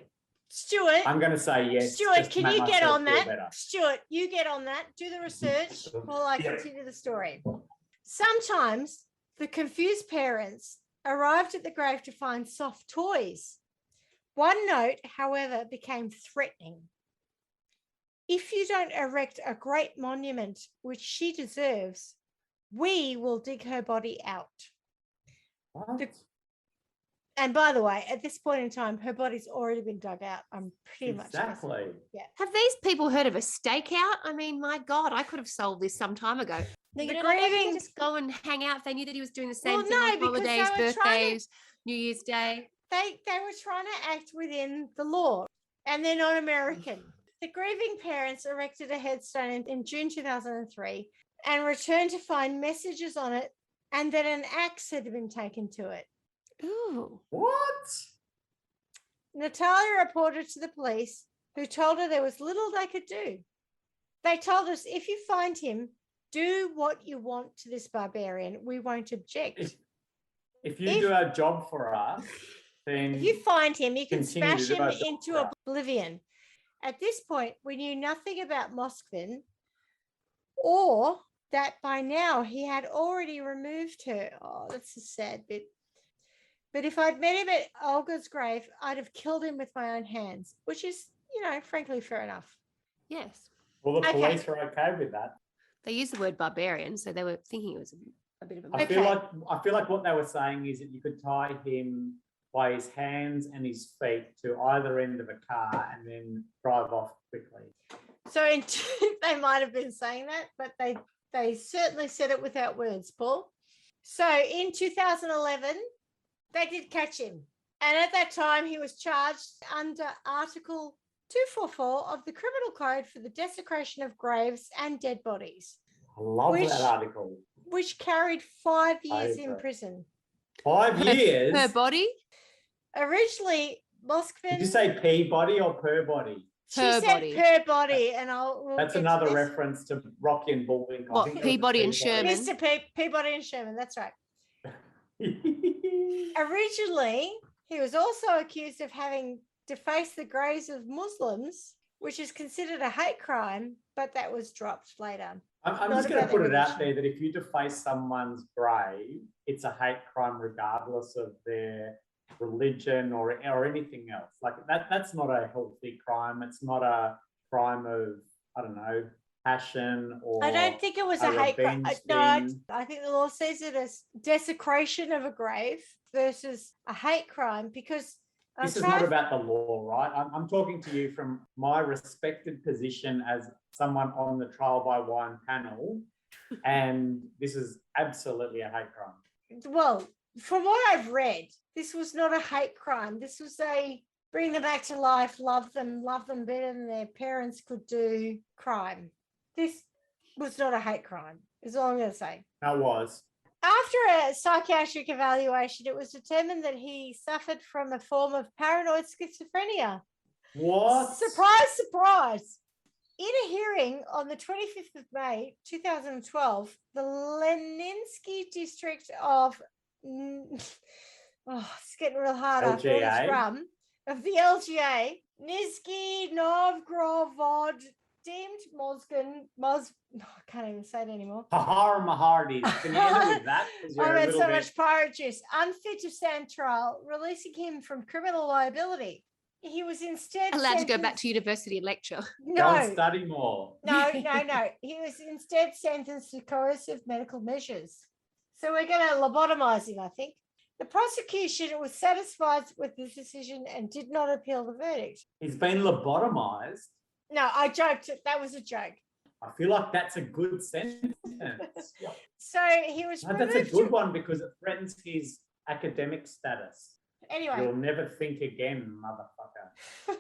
Stuart, I'm going to say yes. Stuart, just to can make you get myself on feel that? better. Stuart, you get on that. Do the research while I Yeah. continue the story. Sometimes the confused parents arrived at the grave to find soft toys. One note, however, became threatening. If you don't erect a great monument, which she deserves, we will dig her body out. What? And by the way, at this point in time, her body's already been dug out. I'm pretty much Exactly. Have these people heard of a stakeout? I mean, my God, I could have solved this some time ago. The You know, like, they grieving- could just go and hang out if they knew that he was doing the same Well, thing no, on because they holidays, were trying to- birthdays, New Year's Day. They were trying to act within the law, and they're not American. The grieving parents erected a headstone in June 2003 and returned to find messages on it and that an axe had been taken to it. Ooh. What? Natalia reported to the police, who told her there was little they could do. They told us, if you find him, do what you want to this barbarian. We won't object. If you do our job for us, then If you find him, you can Continue to smash do him our job into for us. oblivion. At this point, we knew nothing about Moskvin, or that by now he had already removed her. Oh, that's a sad bit. But if I'd met him at Olga's grave, I'd have killed him with my own hands, which is, frankly, fair enough. Yes. well, the Okay. police are okay with that. They used the word barbarian, so they were thinking it was a bit of a... I feel Okay. like what they were saying is that you could tie him by his hands and his feet to either end of a car and then drive off quickly. So they might have been saying that, but they certainly said it without words, Paul. So in 2011, they did catch him. And at that time, he was charged under Article 244 of the Criminal Code for the desecration of graves and dead bodies, I love Which- that article. which carried 5 years in Favourite. prison. 5 years? Her body? Originally, Moskvin... Did you say Peabody or per body? She Per said body. per body, and we'll That's get to another this. reference to Rocky and Bullwinkle. I What, think that was Peabody and Sherman? Mr. Peabody and Sherman, that's right. Originally, he was also accused of having defaced the graves of Muslims, which is considered a hate crime, but that was dropped later. I'm Not just going to about put it out religion. there that if you deface someone's grave, it's a hate crime regardless of their religion or anything else. Like that's not a healthy crime. It's not a crime of, I don't know, passion or I don't think it was a hate crime. revenge No, thing. I think the law says it as desecration of a grave versus a hate crime because This is not about the law, right? I'm talking to you from my respected position as someone on the trial by wine panel, and this is absolutely a hate crime. well, from what I've read, this was not a hate crime. This was a bring them back to life, love them better than their parents could do crime. This was not a hate crime, is all I'm going to say. That was. After a psychiatric evaluation, it was determined that he suffered from a form of paranoid schizophrenia. What? Surprise, surprise. In a hearing on the 25th of May, 2012, the Leninsky district of, it's getting real hard after all this LGA. rum, of the LGA, Nizhny Novgorod, deemed Moskvin, I can't even say it anymore. Tahar Mahardis. Can you end it with that? 'Cause you're I've a had little so bit- much pirate juice. Unfit to stand trial, releasing him from criminal liability. He was instead Allowed to go back sentenced- to university and lecture. Go and No, study more. no. He was instead sentenced to coercive medical measures. So we're going to lobotomize him, I think. The prosecution was satisfied with the decision and did not appeal the verdict. He's been lobotomized. No, I joked. That was a joke. I feel like that's a good sentence. So he was No, that's a removed. good one because it threatens his academic status. Anyway, You'll never think again, motherfucker.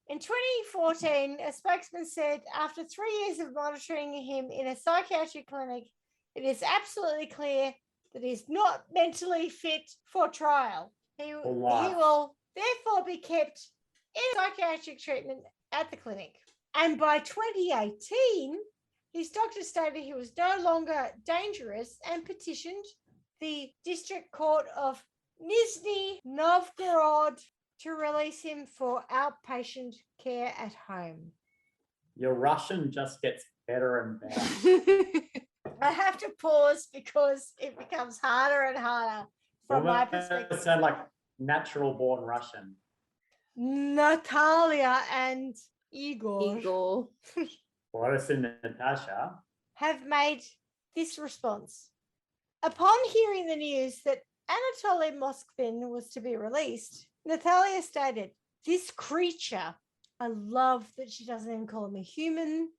in 2014, a spokesman said after 3 years of monitoring him in a psychiatric clinic, it is absolutely clear that he's not mentally fit for trial. He life. will therefore be kept in psychiatric treatment at the clinic. And by 2018, his doctor stated he was no longer dangerous and petitioned the District Court of Nizhny Novgorod to release him for outpatient care at home. Your Russian just gets better and better. I have to pause because it becomes harder and harder from my You perspective. sound like natural born Russian. Natalia and Igor Igor. Boris and Natasha. have made this response. Upon hearing the news that Anatoly Moskvin was to be released, Natalia stated, "This creature," I love that she doesn't even call him a human,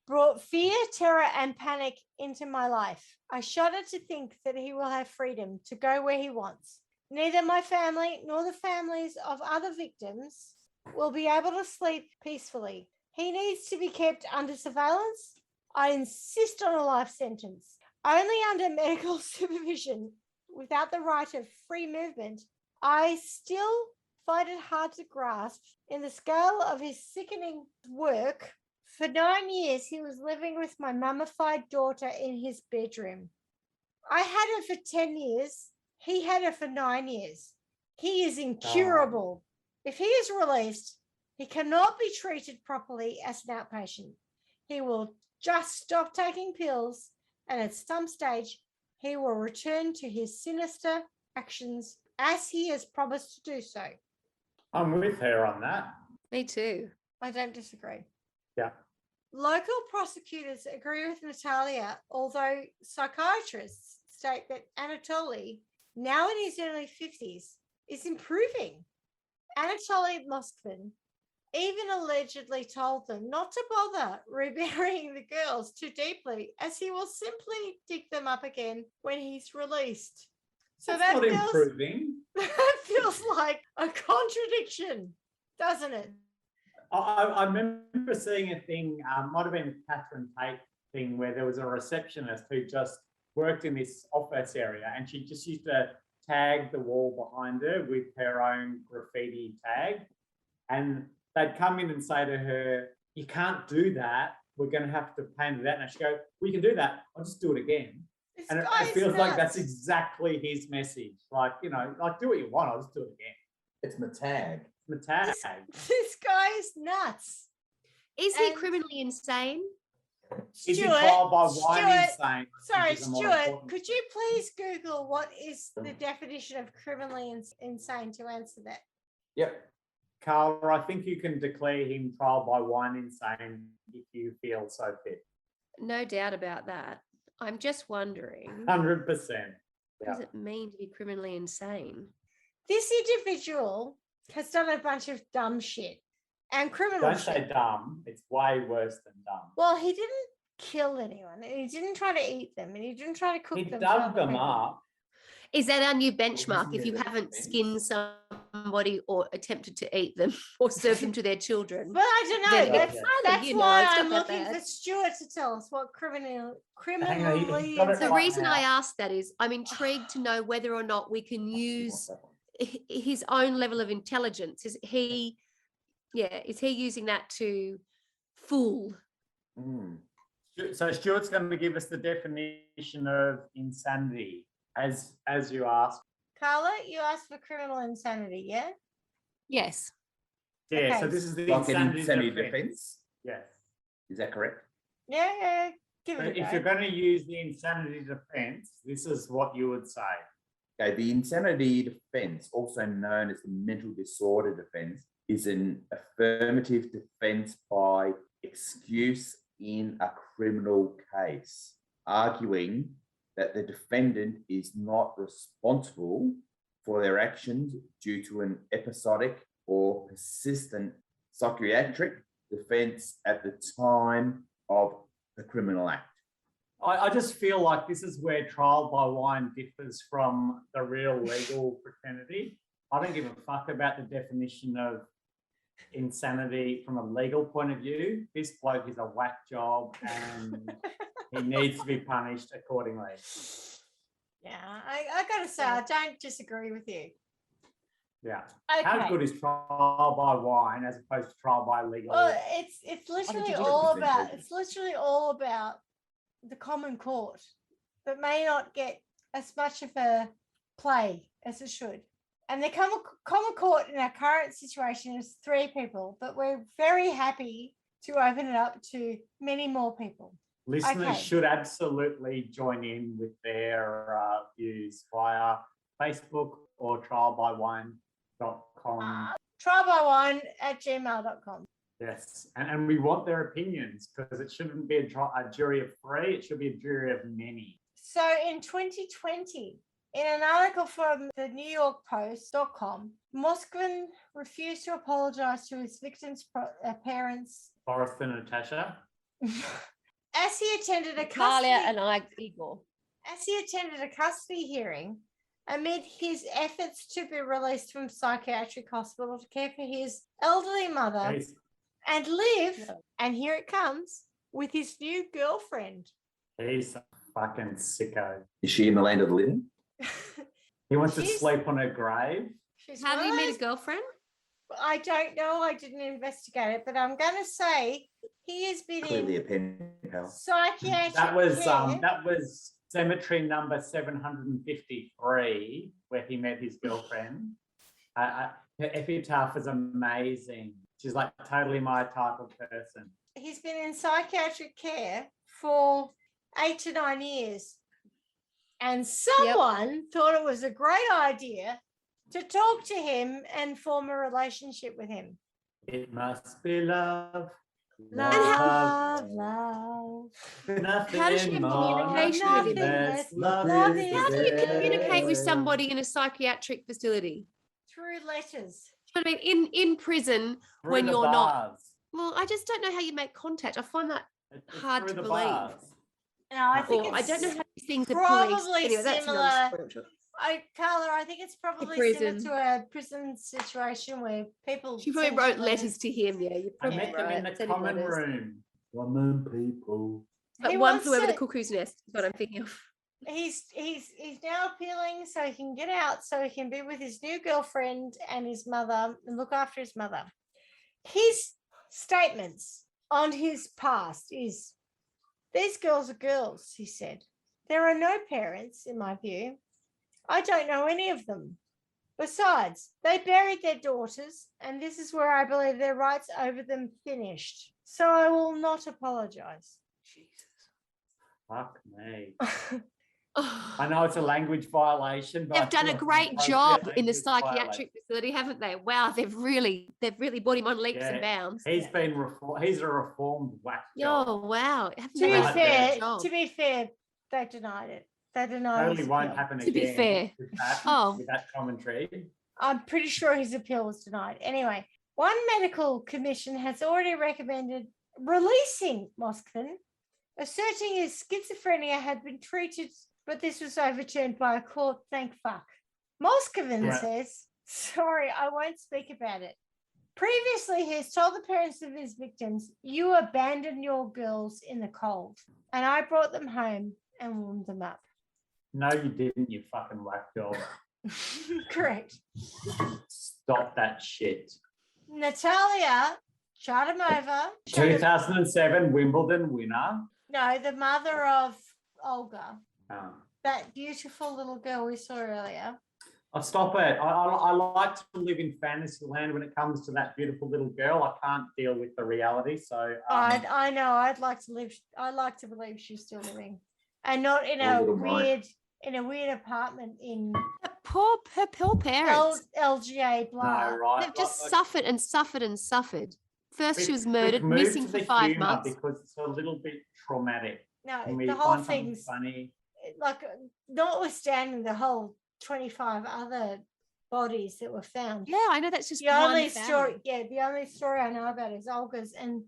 "brought fear, terror, and panic into my life. I shudder to think that he will have freedom to go where he wants. Neither my family nor the families of other victims will be able to sleep peacefully. He needs to be kept under surveillance. I insist on a life sentence. Only under medical supervision, without the right of free movement. I still find it hard to grasp in the scale of his sickening work. For 9 years, he was living with my mummified daughter in his bedroom. I had her for 10 years. He had her for 9 years. He is incurable. If he is released, he cannot be treated properly as an outpatient. He will just stop taking pills, and at some stage, he will return to his sinister actions as he has promised to do so." I'm with her on that. Me too. I don't disagree. Yeah. Local prosecutors agree with Natalia, although psychiatrists state that Anatoly, now in his early 50s, is improving. Anatoly Moskvin even allegedly told them not to bother reburying the girls too deeply, as he will simply dig them up again when he's released. So That's that not feels, improving. that feels like a contradiction, doesn't it? I remember seeing a thing, might have been a Catherine Tate thing, where there was a receptionist who just worked in this office area, and she just used to tag the wall behind her with her own graffiti tag. And they'd come in and say to her, "You can't do that. We're going to have to paint that." And she'd go, "We can do that. I'll just do it again." This And it guy is feels like that's nuts. exactly his message. Like, you know, like, do what you want. I'll just do it again. It's my tag. It's my tag. This guy is nuts. Is he And- criminally insane? Is he Stuart, trial by wine Stuart, insane? sorry, Which is the more Stuart, important- could you please Google what is the definition of criminally insane to answer that? Yep. Carla, I think you can declare him trial by wine insane if you feel so fit. No doubt about that. I'm just wondering, 100%. what Yeah. does it mean to be criminally insane? This individual has done a bunch of dumb shit and criminal Don't shit. say dumb. It's way worse than dumb. Well, he didn't kill anyone, and he didn't try to eat them, and he didn't try to cook He them. for dug other them people. up. Is that our new isn't benchmark? If it you a haven't defense? skinned somebody or attempted to eat them or served them to their children, But I don't Then know. it That's, gets that's you know, why it's not I'm that looking bad. for Stuart to tell us what Hang on, criminally he's got it the right reason now. I asked that is I'm intrigued to know whether or not we can use his own level of intelligence. Is he using that to fool? Mm. So Stuart's going to give us the definition of insanity, as you asked. Carla, you asked for criminal insanity, yeah? Yes. Yeah. So Okay. this is the Like an insanity insanity defense. defense. Yes. Is that correct? Yeah. Give So it a if go. you're going to use the insanity defense, this is what you would say. Okay, the insanity defense, also known as the mental disorder defense, is an affirmative defense by excuse in a criminal case, arguing that the defendant is not responsible for their actions due to an episodic or persistent psychiatric defense at the time of the criminal act. I just feel like this is where trial by wine differs from the real legal fraternity. I don't give a fuck about the definition of insanity from a legal point of view. This bloke is a whack job and he needs to be punished accordingly. Yeah, I gotta say, I don't disagree with you. Yeah. Okay. How good is trial by wine as opposed to trial by legal? Well, it's literally you all represent about judges? it's literally all about the common court that may not get as much of a play as it should. And the common court in our current situation is 3 people, but we're very happy to open it up to many more people. Listeners okay. should absolutely join in with their views via Facebook or trialbywine.com. Trialbywine@gmail.com. Yes, and we want their opinions because it shouldn't be a jury of 3, it should be a jury of many. So in 2020, in an article from the New York Post.com, Moskvin refused to apologize to his victims' parents Forrest and Natasha. as he attended a Talia custody, and I, Igor. as he attended a custody hearing amid his efforts to be released from psychiatric hospital to care for his elderly mother He's, and live, Yeah. and here it comes, with his new girlfriend. he's a fucking sicko. Is she in the land of the living? He wants to She's- sleep on her grave. She's How one do you of meet those- a girlfriend? I don't know. I didn't investigate it, but I'm going to say he has been Clearly a in pen pal. psychiatric That was care. cemetery number 753 where he met his girlfriend. Her epitaph is amazing. She's like totally my type of person. He's been in psychiatric care for 8 to 9 years. And someone thought it was a great idea to talk to him and form a relationship with him. It must be love. Love. Nothing How does she have more, communication nothing with him? less. Love Nothing is How do you the communicate with best. somebody in a psychiatric facility? Through letters. I mean, in prison Through when the you're not. bars. Well, I just don't know how you make contact. I find that It's hard through to the believe. bars. Now, I think Or I don't know it's how these things are probably policed. Anyway, that's another similar- story, I'm sure. Carla, I think it's probably similar prison. to a prison situation where people. She probably send wrote you letters to him. Yeah, you're I probably met them right. in the Sending common letters. room. Common people. But He one wants flew over the to- cuckoo's nest. Is what I'm thinking of. He's now appealing so he can get out, so he can be with his new girlfriend and his mother and look after his mother. His statements on his past is, these girls are girls, he said. There are no parents, in my view. I don't know any of them. Besides, they buried their daughters, and this is where I believe their rights over them finished. So I will not apologize. Jesus. Fuck me. I know it's a language violation, but They've I done feel a like great it's an job appropriate in the language psychiatric violation. facility, haven't they? Wow, they've really brought him on leaps Yeah, and bounds. He's been he's a reformed whack job. Oh wow! To be fair, they denied it. They denied Totally his won't appeal. happen To be again. fair. with that, Oh. with that commentary. I'm pretty sure his appeal was denied. Anyway, one medical commission has already recommended releasing Moskvin, asserting his schizophrenia had been treated, but this was overturned by a court. Thank fuck. Moskvin Right. says, sorry, I won't speak about it. Previously, he has told the parents of his victims, you abandoned your girls in the cold, and I brought them home and warmed them up. No, you didn't, you fucking whack job. Correct. Stop that shit. Natalia Chardamova. 2007 Wimbledon winner. No, the mother of Olga, Oh. that beautiful little girl we saw earlier. Oh, stop it. I like to live in fantasy land when it comes to that beautiful little girl. I can't deal with the reality. So I know. I'd like to believe she's still living, and not in Oh, a little mite. weird apartment in Her poor parents. LGA blah. no, right. They've just like- suffered and suffered and suffered. First, she was we've murdered, moved missing to for the 5 humour months. because it's a little bit traumatic. No, And we the whole find something thing's funny. like, notwithstanding the whole 25 other bodies that were found. Yeah, I know that's just The one only family. story, the only story I know about is Olga's, and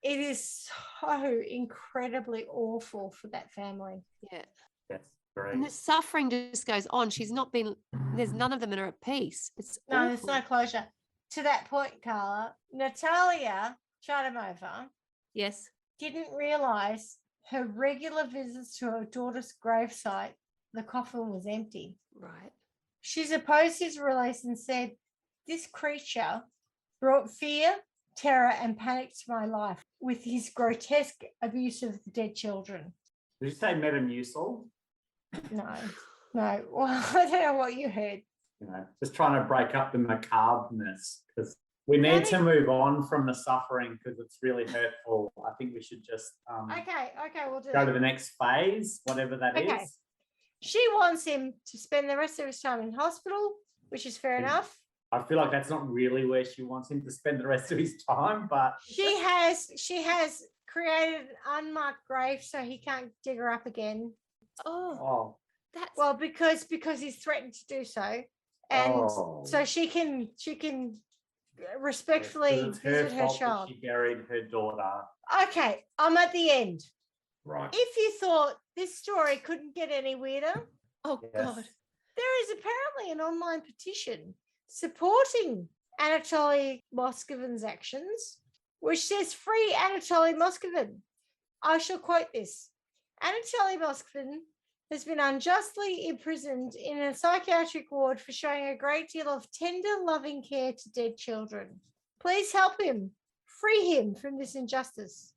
it is so incredibly awful for that family. Yeah, Yes, great. and the suffering just goes on. She's not been. There's none of them that are at peace. It's No, there's awful. no closure. To that point, Carla, Natalia Chardamova Yes. didn't realize her regular visits to her daughter's gravesite, the coffin was empty. Right. She's opposed his release and said, this creature brought fear, terror, and panic to my life with his grotesque abuse of the dead children. Did you say Metamucil? No. Well, I don't know what you heard. You know, just trying to break up the macabreness because we need to move on from the suffering because it's really hurtful. I think we should just Okay, we'll do go that. to the next phase, whatever that is. Okay. She wants him to spend the rest of his time in hospital, which is fair Yeah. enough. I feel like that's not really where she wants him to spend the rest of his time, but She has created an unmarked grave so he can't dig her up again. Oh, that's Well, because he's threatened to do so, and Oh. so she can respectfully it's visit her fault that child. she buried her daughter. Okay, I'm at the end. Right. If you thought this story couldn't get any weirder, oh Yes. God. there is apparently an online petition supporting Anatoly Moskvin's actions, which says free Anatoly Moskvin. I shall quote this. Anatoly Moskvin has been unjustly imprisoned in a psychiatric ward for showing a great deal of tender, loving care to dead children. Please help him. Free him from this injustice.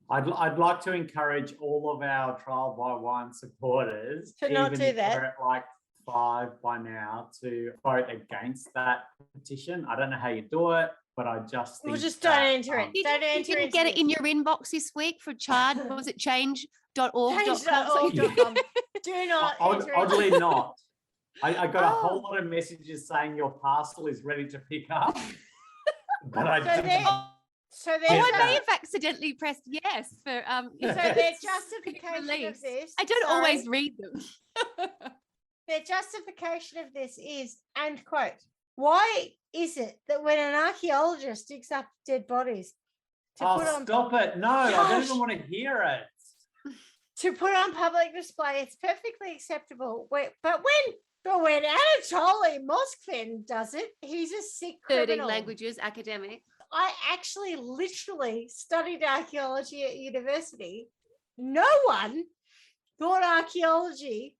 I'd like to encourage all of our trial by one supporters To not even do if that. we're at like 5 by now, to vote against that petition. I don't know how you do it, but I just think We'll just don't enter it. You Don't didn't, enter you didn't into get it this. in your inbox this week for Chard? What was it? Change.org.com. Change.org.com. Do not enter Oddly into not. I got a whole Oh. lot of messages saying your parcel is ready to pick up, but I So didn't. there- So Oh, there's I may have accidentally pressed yes for so their justification of release. this. I don't sorry, always read them. Their justification of this is, and quote, why is it that when an archaeologist digs up dead bodies to put on Stop it. No, I don't Josh. even want to hear it. public display, it's perfectly acceptable. But when Anatoly Moskvin does it, he's a sick 13 criminal. languages, academic. I actually literally studied archaeology at university. No one thought archaeology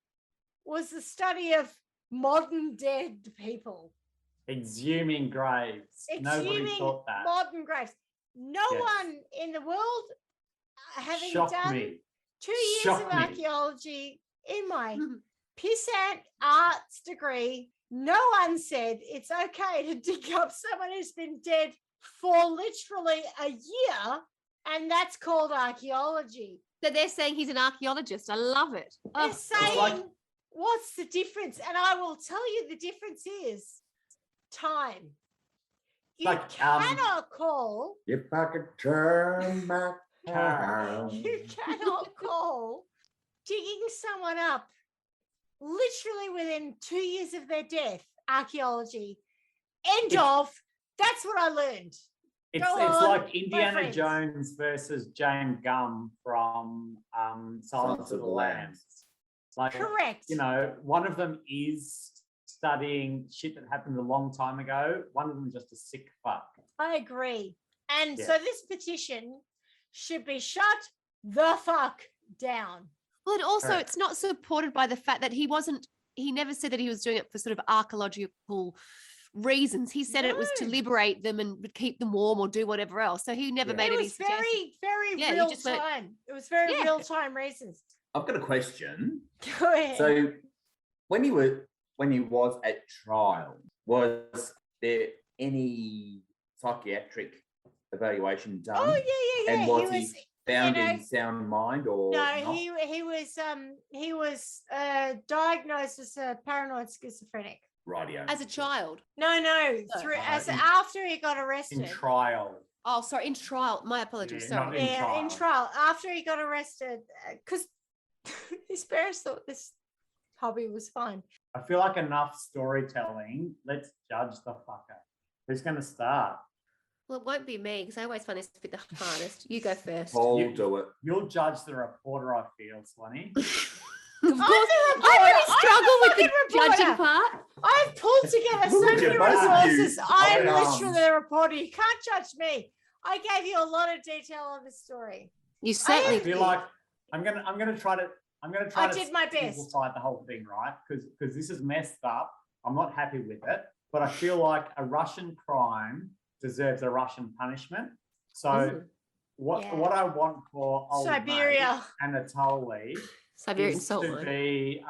was the study of modern dead people. Exhuming graves. Nobody Exhuming thought that. modern graves. No Yes. one in the world, having Shocked done me. 2 years Shocked of me. archaeology in my pissant arts degree, no one said it's okay to dig up someone who's been dead for literally a year, and that's called archaeology. So they're saying he's an archaeologist. I love it. They're Oh, saying, like- what's the difference? And I will tell you the difference is time. You Like, cannot call, If I could turn back time. you cannot call digging someone up literally within 2 years of their death, archaeology. End of. That's what I learned. It's Go on, like Indiana friends. Jones versus Jane Gum from Silence of the Lambs. Like, Correct. you know, one of them is studying shit that happened a long time ago. One of them is just a sick fuck. I agree. And Yeah. so this petition should be shut the fuck down. well, and also Correct. it's not supported by the fact that he never said that he was doing it for sort of archaeological reasons. He said it was to No. liberate them and keep them warm or do whatever else. So he never Yeah. made It any was suggestions. very Yeah, you real just went- time. It was very Yeah. real time reasons. I've got a question. Go ahead. So when he was at trial, was there any psychiatric evaluation done? oh yeah. And He was was he found you know, in sound mind or no, not? he was diagnosed as a paranoid schizophrenic. Rightio. As a child. No, So- through in- after he got In arrested. trial. Oh, sorry, in trial. My apologies. Yeah, Sorry. not in Yeah, in trial. trial after he got arrested, because his parents thought this hobby was fun. I feel like enough storytelling. Let's judge the fucker. Who's going to start? Well, it won't be me because I always find this to be the hardest. You go first. Paul, You- do it. You'll judge the reporter, I feel, Swanny. Of I'm course, the reporter. I really I'm struggle the with the fucking judging reporter. part. I've pulled together so Look at many you, both of you. resources. I'm Up in literally arms. the reporter. You can't judge me. I gave you a lot of detail on the story. You I certainly feel did. like I'm gonna try to I did my best. simplify the whole thing, right? Because this is messed up. I'm not happy with it, but I feel like a Russian crime deserves a Russian punishment. So Mm. what Yeah. what I want for old Siberia. mate Anatoly Siberian is salt to mine. be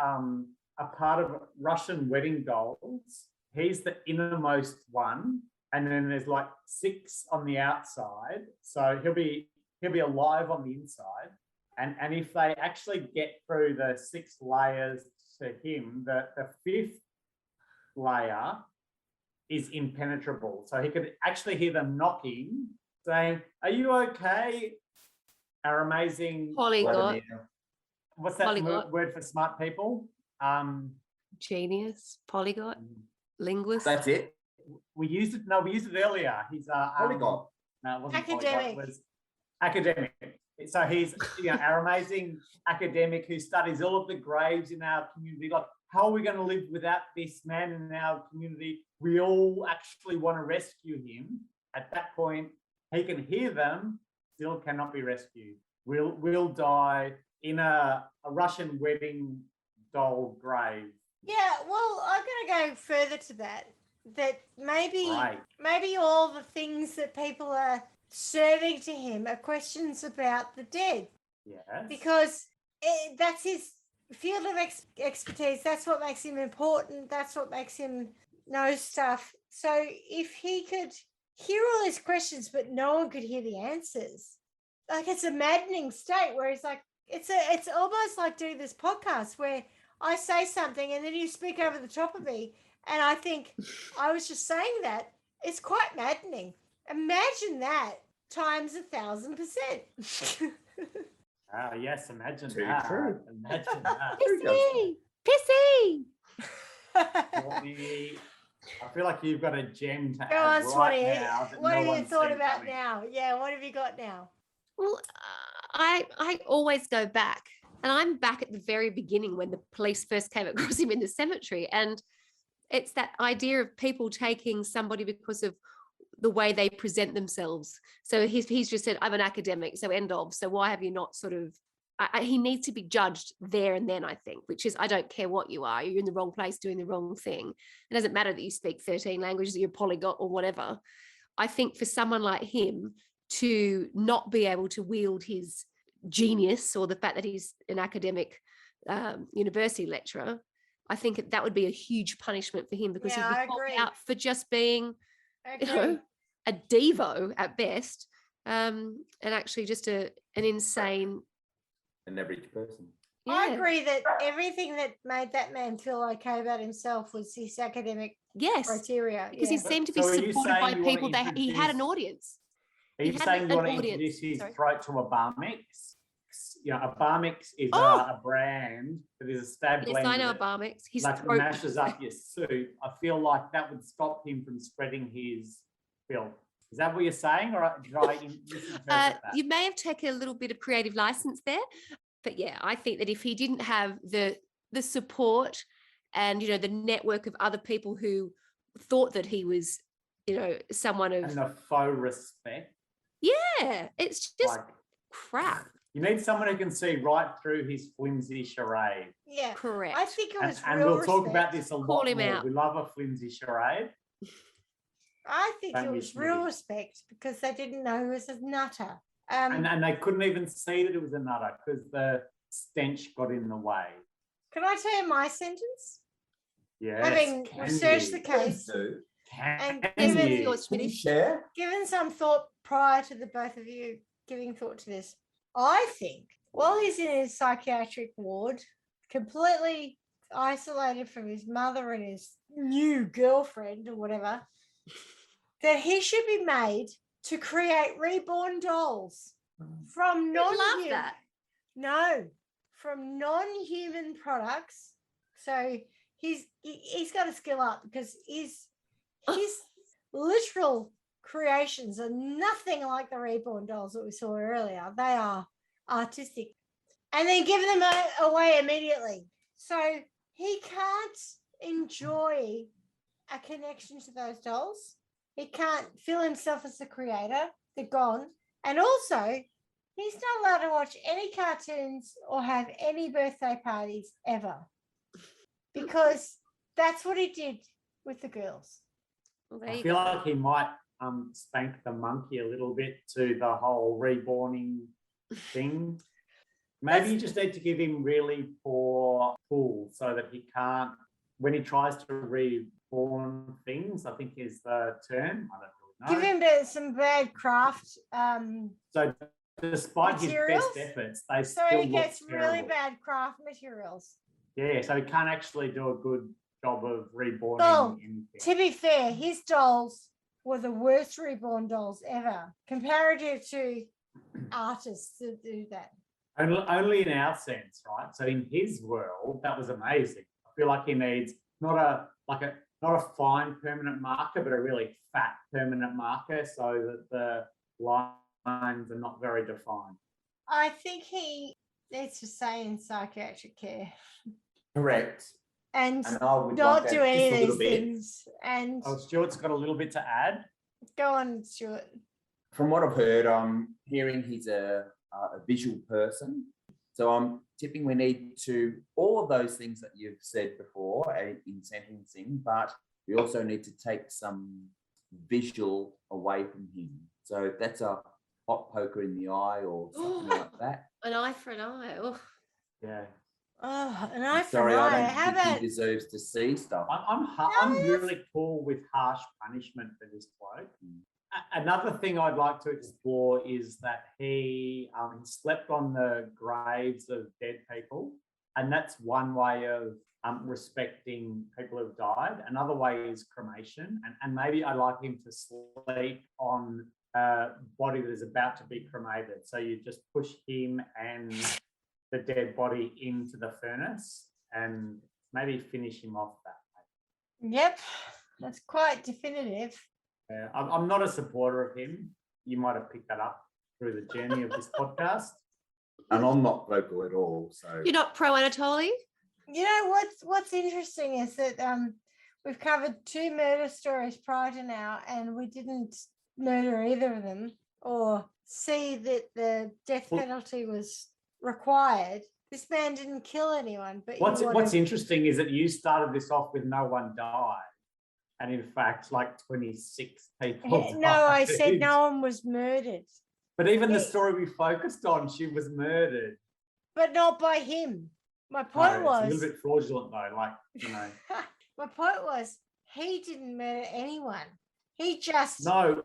a part of Russian wedding dolls. He's the innermost one, and then there's like 6 on the outside. So he'll be alive on the inside. And if they actually get through the 6 layers to him, the 5th layer is impenetrable. So he could actually hear them knocking, saying, "Are you okay?" Our amazing Polyglot, Vladimir. what's that Polyglot. word for smart people? genius, polyglot, linguist. That's it. We used it. No, we used it earlier. He's Polyglot. No, it wasn't Academic. Polyglot, it was academic. So he's our amazing academic who studies all of the graves in our community. Like, how are we going to live without this man in our community? We all actually want to rescue him. At that point, he can hear them, still cannot be rescued. We'll die in a Russian wedding doll grave. Yeah, well, I'm going to go further to that. That maybe Right. maybe all the things that people are serving to him are questions about the dead, Yes. because that's his field of expertise. That's what makes him important. That's what makes him know stuff. So if he could hear all these questions, but no one could hear the answers, like, it's a maddening state where it's like, it's almost like doing this podcast where I say something and then you speak over the top of me, and I think I was just saying that. It's quite maddening. Imagine that times 1,000%. Ah, yes, imagine Too that. true. Imagine that. Pissy, pissy. Swanny, I feel like you've got a gem to Go add on, Swanny. now that What no have you one's thought seen about coming. now? Yeah, what have you got now? Well, I always go back, and I'm back at the very beginning when the police first came across him in the cemetery, and it's that idea of people taking somebody because of the way they present themselves. So he's just said, "I'm an academic," so end of. So why have you not sort of? He needs to be judged there and then, I think, which is, I don't care what you are, you're in the wrong place doing the wrong thing. It doesn't matter that you speak 13 languages, that you're polyglot or whatever. I think for someone like him to not be able to wield his genius, or the fact that he's an academic university lecturer, I think that would be a huge punishment for him, because Yeah, he'd I be called agree. out for just being, I you know, a devo at best, and actually just an insane an average person. I Yeah. agree that everything that made that man feel okay about himself was his academic Yes, criteria. because yeah. he seemed to be So are you supported saying by you wanna people that he had an introduce- audience. Are He you had saying an you want to audience. introduce his Sorry. throat to a bar mix? A bar mix is Oh! a brand that is a stab Yes, blend. I know a that, bar mix. His like throat. mashes up your soup. I feel like that would stop him from spreading his filth. Is that what you're saying, or did I misinterpret that? You may have taken a little bit of creative license there, but yeah, I think that if he didn't have the support and the network of other people who thought that he was someone of And the faux respect. yeah, it's just Like, crap. you need someone who can see right through his flimsy charade. Yeah. Correct. I think it was And real we'll talk about respect. this a Call lot him more. out. We love a flimsy charade. I think Don't it you, was real Schmidty? respect because they didn't know he was a nutter. And they couldn't even see that it was a nutter because the stench got in the way. Can I tell you my sentence? Yes, Having can researched you? the case do. Can Yes, given- it's you? yours, Can you Schmidty. share? given some thought prior to the both of you giving thought to this, I think while he's in his psychiatric ward, completely isolated from his mother and his new girlfriend or whatever, that he should be made to create reborn dolls from I'd love non-human. that. No, from non-human products. So he's got to skill up because his literal creations are nothing like the reborn dolls that we saw earlier. They are artistic, and then give them away immediately. So he can't enjoy a connection to those dolls. He can't feel himself as the creator. They're gone, and also he's not allowed to watch any cartoons or have any birthday parties ever, because that's what he did with the girls. Well, there I you feel go. like he might spank the monkey a little bit to the whole reborning thing. Maybe you just need to give him really poor tools so that he can't, when he tries to reborn things, I think is the term. I don't Give really know. him some bad craft. So despite materials? his best efforts, they So still he look gets really terrible. bad craft materials. Yeah, so he can't actually do a good job of reborning Oh, anything. To be fair, his dolls were the worst reborn dolls ever, comparative to artists that do that. Only in our sense, right? So in his world, that was amazing. I feel like he needs not a fine permanent marker, but a really fat permanent marker so that the lines are not very defined. I think he needs to stay in psychiatric care Correct. and And I would not like do that any just of a little these bit. things. And Oh, Stuart's got a little bit to add. go on, Stuart. From what I've heard, I'm hearing he's a visual person. So I'm tipping we need to, all of those things that you've said before in sentencing, but we also need to take some visual away from him. So that's a hot poker in the eye or something like that. An eye for an eye. Oh. Yeah. Oh, an eye for Sorry, an I eye. don't How think about he deserves to see stuff. I'm really cool with harsh punishment for this bloke. Another thing I'd like to explore is that he slept on the graves of dead people, and that's one way of respecting people who've died. Another way is cremation, and maybe I'd like him to sleep on a body that is about to be cremated. So you just push him and the dead body into the furnace and maybe finish him off that way. Yep, that's quite definitive. Yeah, I'm not a supporter of him. You might have picked that up through the journey of this podcast. And I'm not vocal at all. So You're not pro Anatoly? You know what's interesting is that we've covered 2 murder stories prior to now, and we didn't murder either of them or see that the death Well- penalty was required. This man didn't kill anyone, but What's interesting is that you started this off with no one died. And in fact, like 26 people No, I said died. no one was murdered, But even the Hey. story we focused on, she was murdered. but not by him. My No, point it's a was, little bit fraudulent though, like, you know. my point was, he didn't murder anyone. He just No,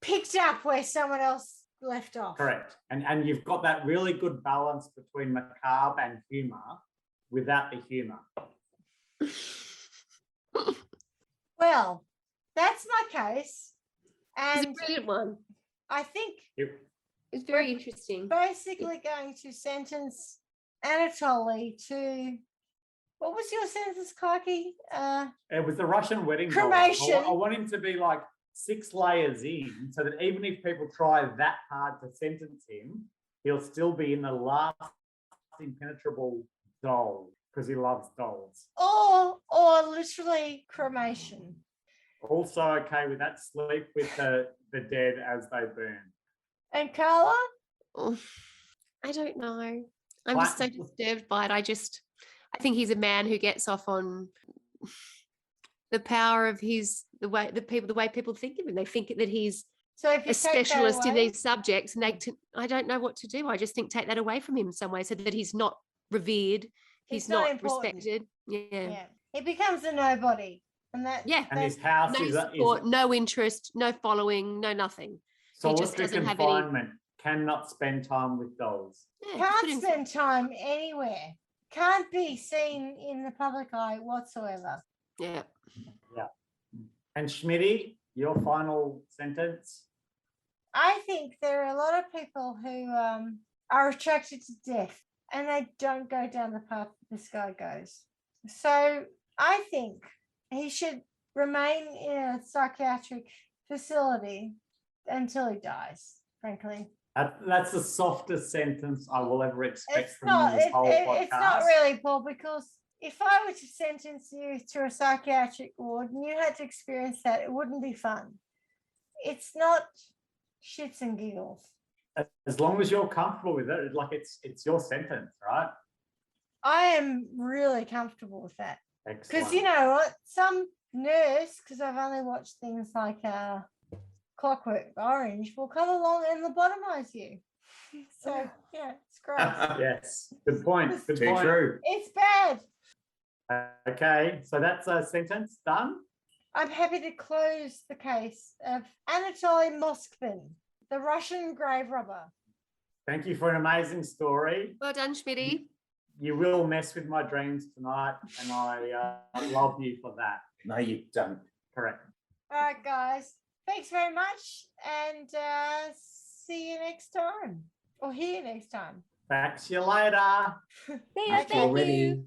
picked up where someone else left off. Correct. And you've got that really good balance between macabre and humour without the humour. Well, that's my case. It's a And brilliant one. I think It's very interesting. basically going to sentence Anatoly to, what was your sentence, Clarky? It was the Russian wedding doll. Cremation. I want him to be like 6 layers in, so that even if people try that hard to sentence him, he'll still be in the last impenetrable doll because he loves dolls. Or literally cremation. Also okay with that, sleep with the dead as they burn. And Carla? Oh, I don't know. I'm just so disturbed by it. I think he's a man who gets off on the power of the way people think of him. They think that he's So if you a take that specialist in away- these subjects, and I don't know what to do. I just think take that away from him in some way, so that he's not revered, he's not not important. respected. Yeah. Yeah, he becomes a nobody, and that Yeah. And his house No is support, no interest, no following, no nothing. solitary doesn't have any- confinement. Cannot spend time with dolls. Yeah, just can't put him- spend time anywhere. Can't be seen in the public eye whatsoever. Yeah. And Schmidty, your final sentence? I think there are a lot of people who are attracted to death, and they don't go down the path that this guy goes. So I think he should remain in a psychiatric facility until he dies, frankly. That's the softest sentence I will ever expect It's from not, you this whole podcast. it's not really, Paul, because if I were to sentence you to a psychiatric ward and you had to experience that, it wouldn't be fun. It's not shits and giggles. As long as you're comfortable with it, like it's your sentence, right? I am really comfortable with that. Excellent. Because you know what? Some nurse, because I've only watched things like Clockwork Orange, will come along and lobotomize you. So, yeah, it's great. Yes, good point. Good Too point. true. It's bad. Okay, so that's a sentence done. I'm happy to close the case of Anatoly Moskvin, the Russian grave robber. Thank you for an amazing story. Well done, Schmidty. You will mess with my dreams tonight, and I love you for that. No, you don't. Correct. All right, guys. Thanks very much, and see you next time, or hear you next time. Back to you later. See ya, you. thank you.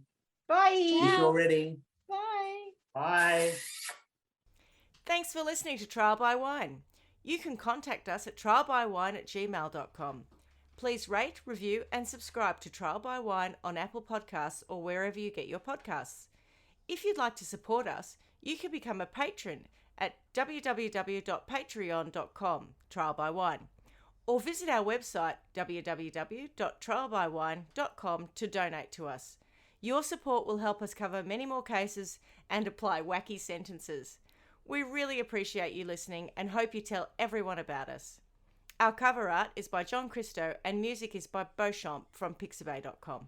Bye. If you're ready. Bye. Bye. Thanks for listening to Trial by Wine. You can contact us at trialbywine@gmail.com. Please rate, review, and subscribe to Trial by Wine on Apple Podcasts or wherever you get your podcasts. If you'd like to support us, you can become a patron at www.patreon.com, Trial by Wine, or visit our website www.trialbywine.com to donate to us. Your support will help us cover many more cases and apply wacky sentences. We really appreciate you listening and hope you tell everyone about us. Our cover art is by John Christo and music is by Beauchamp from pixabay.com.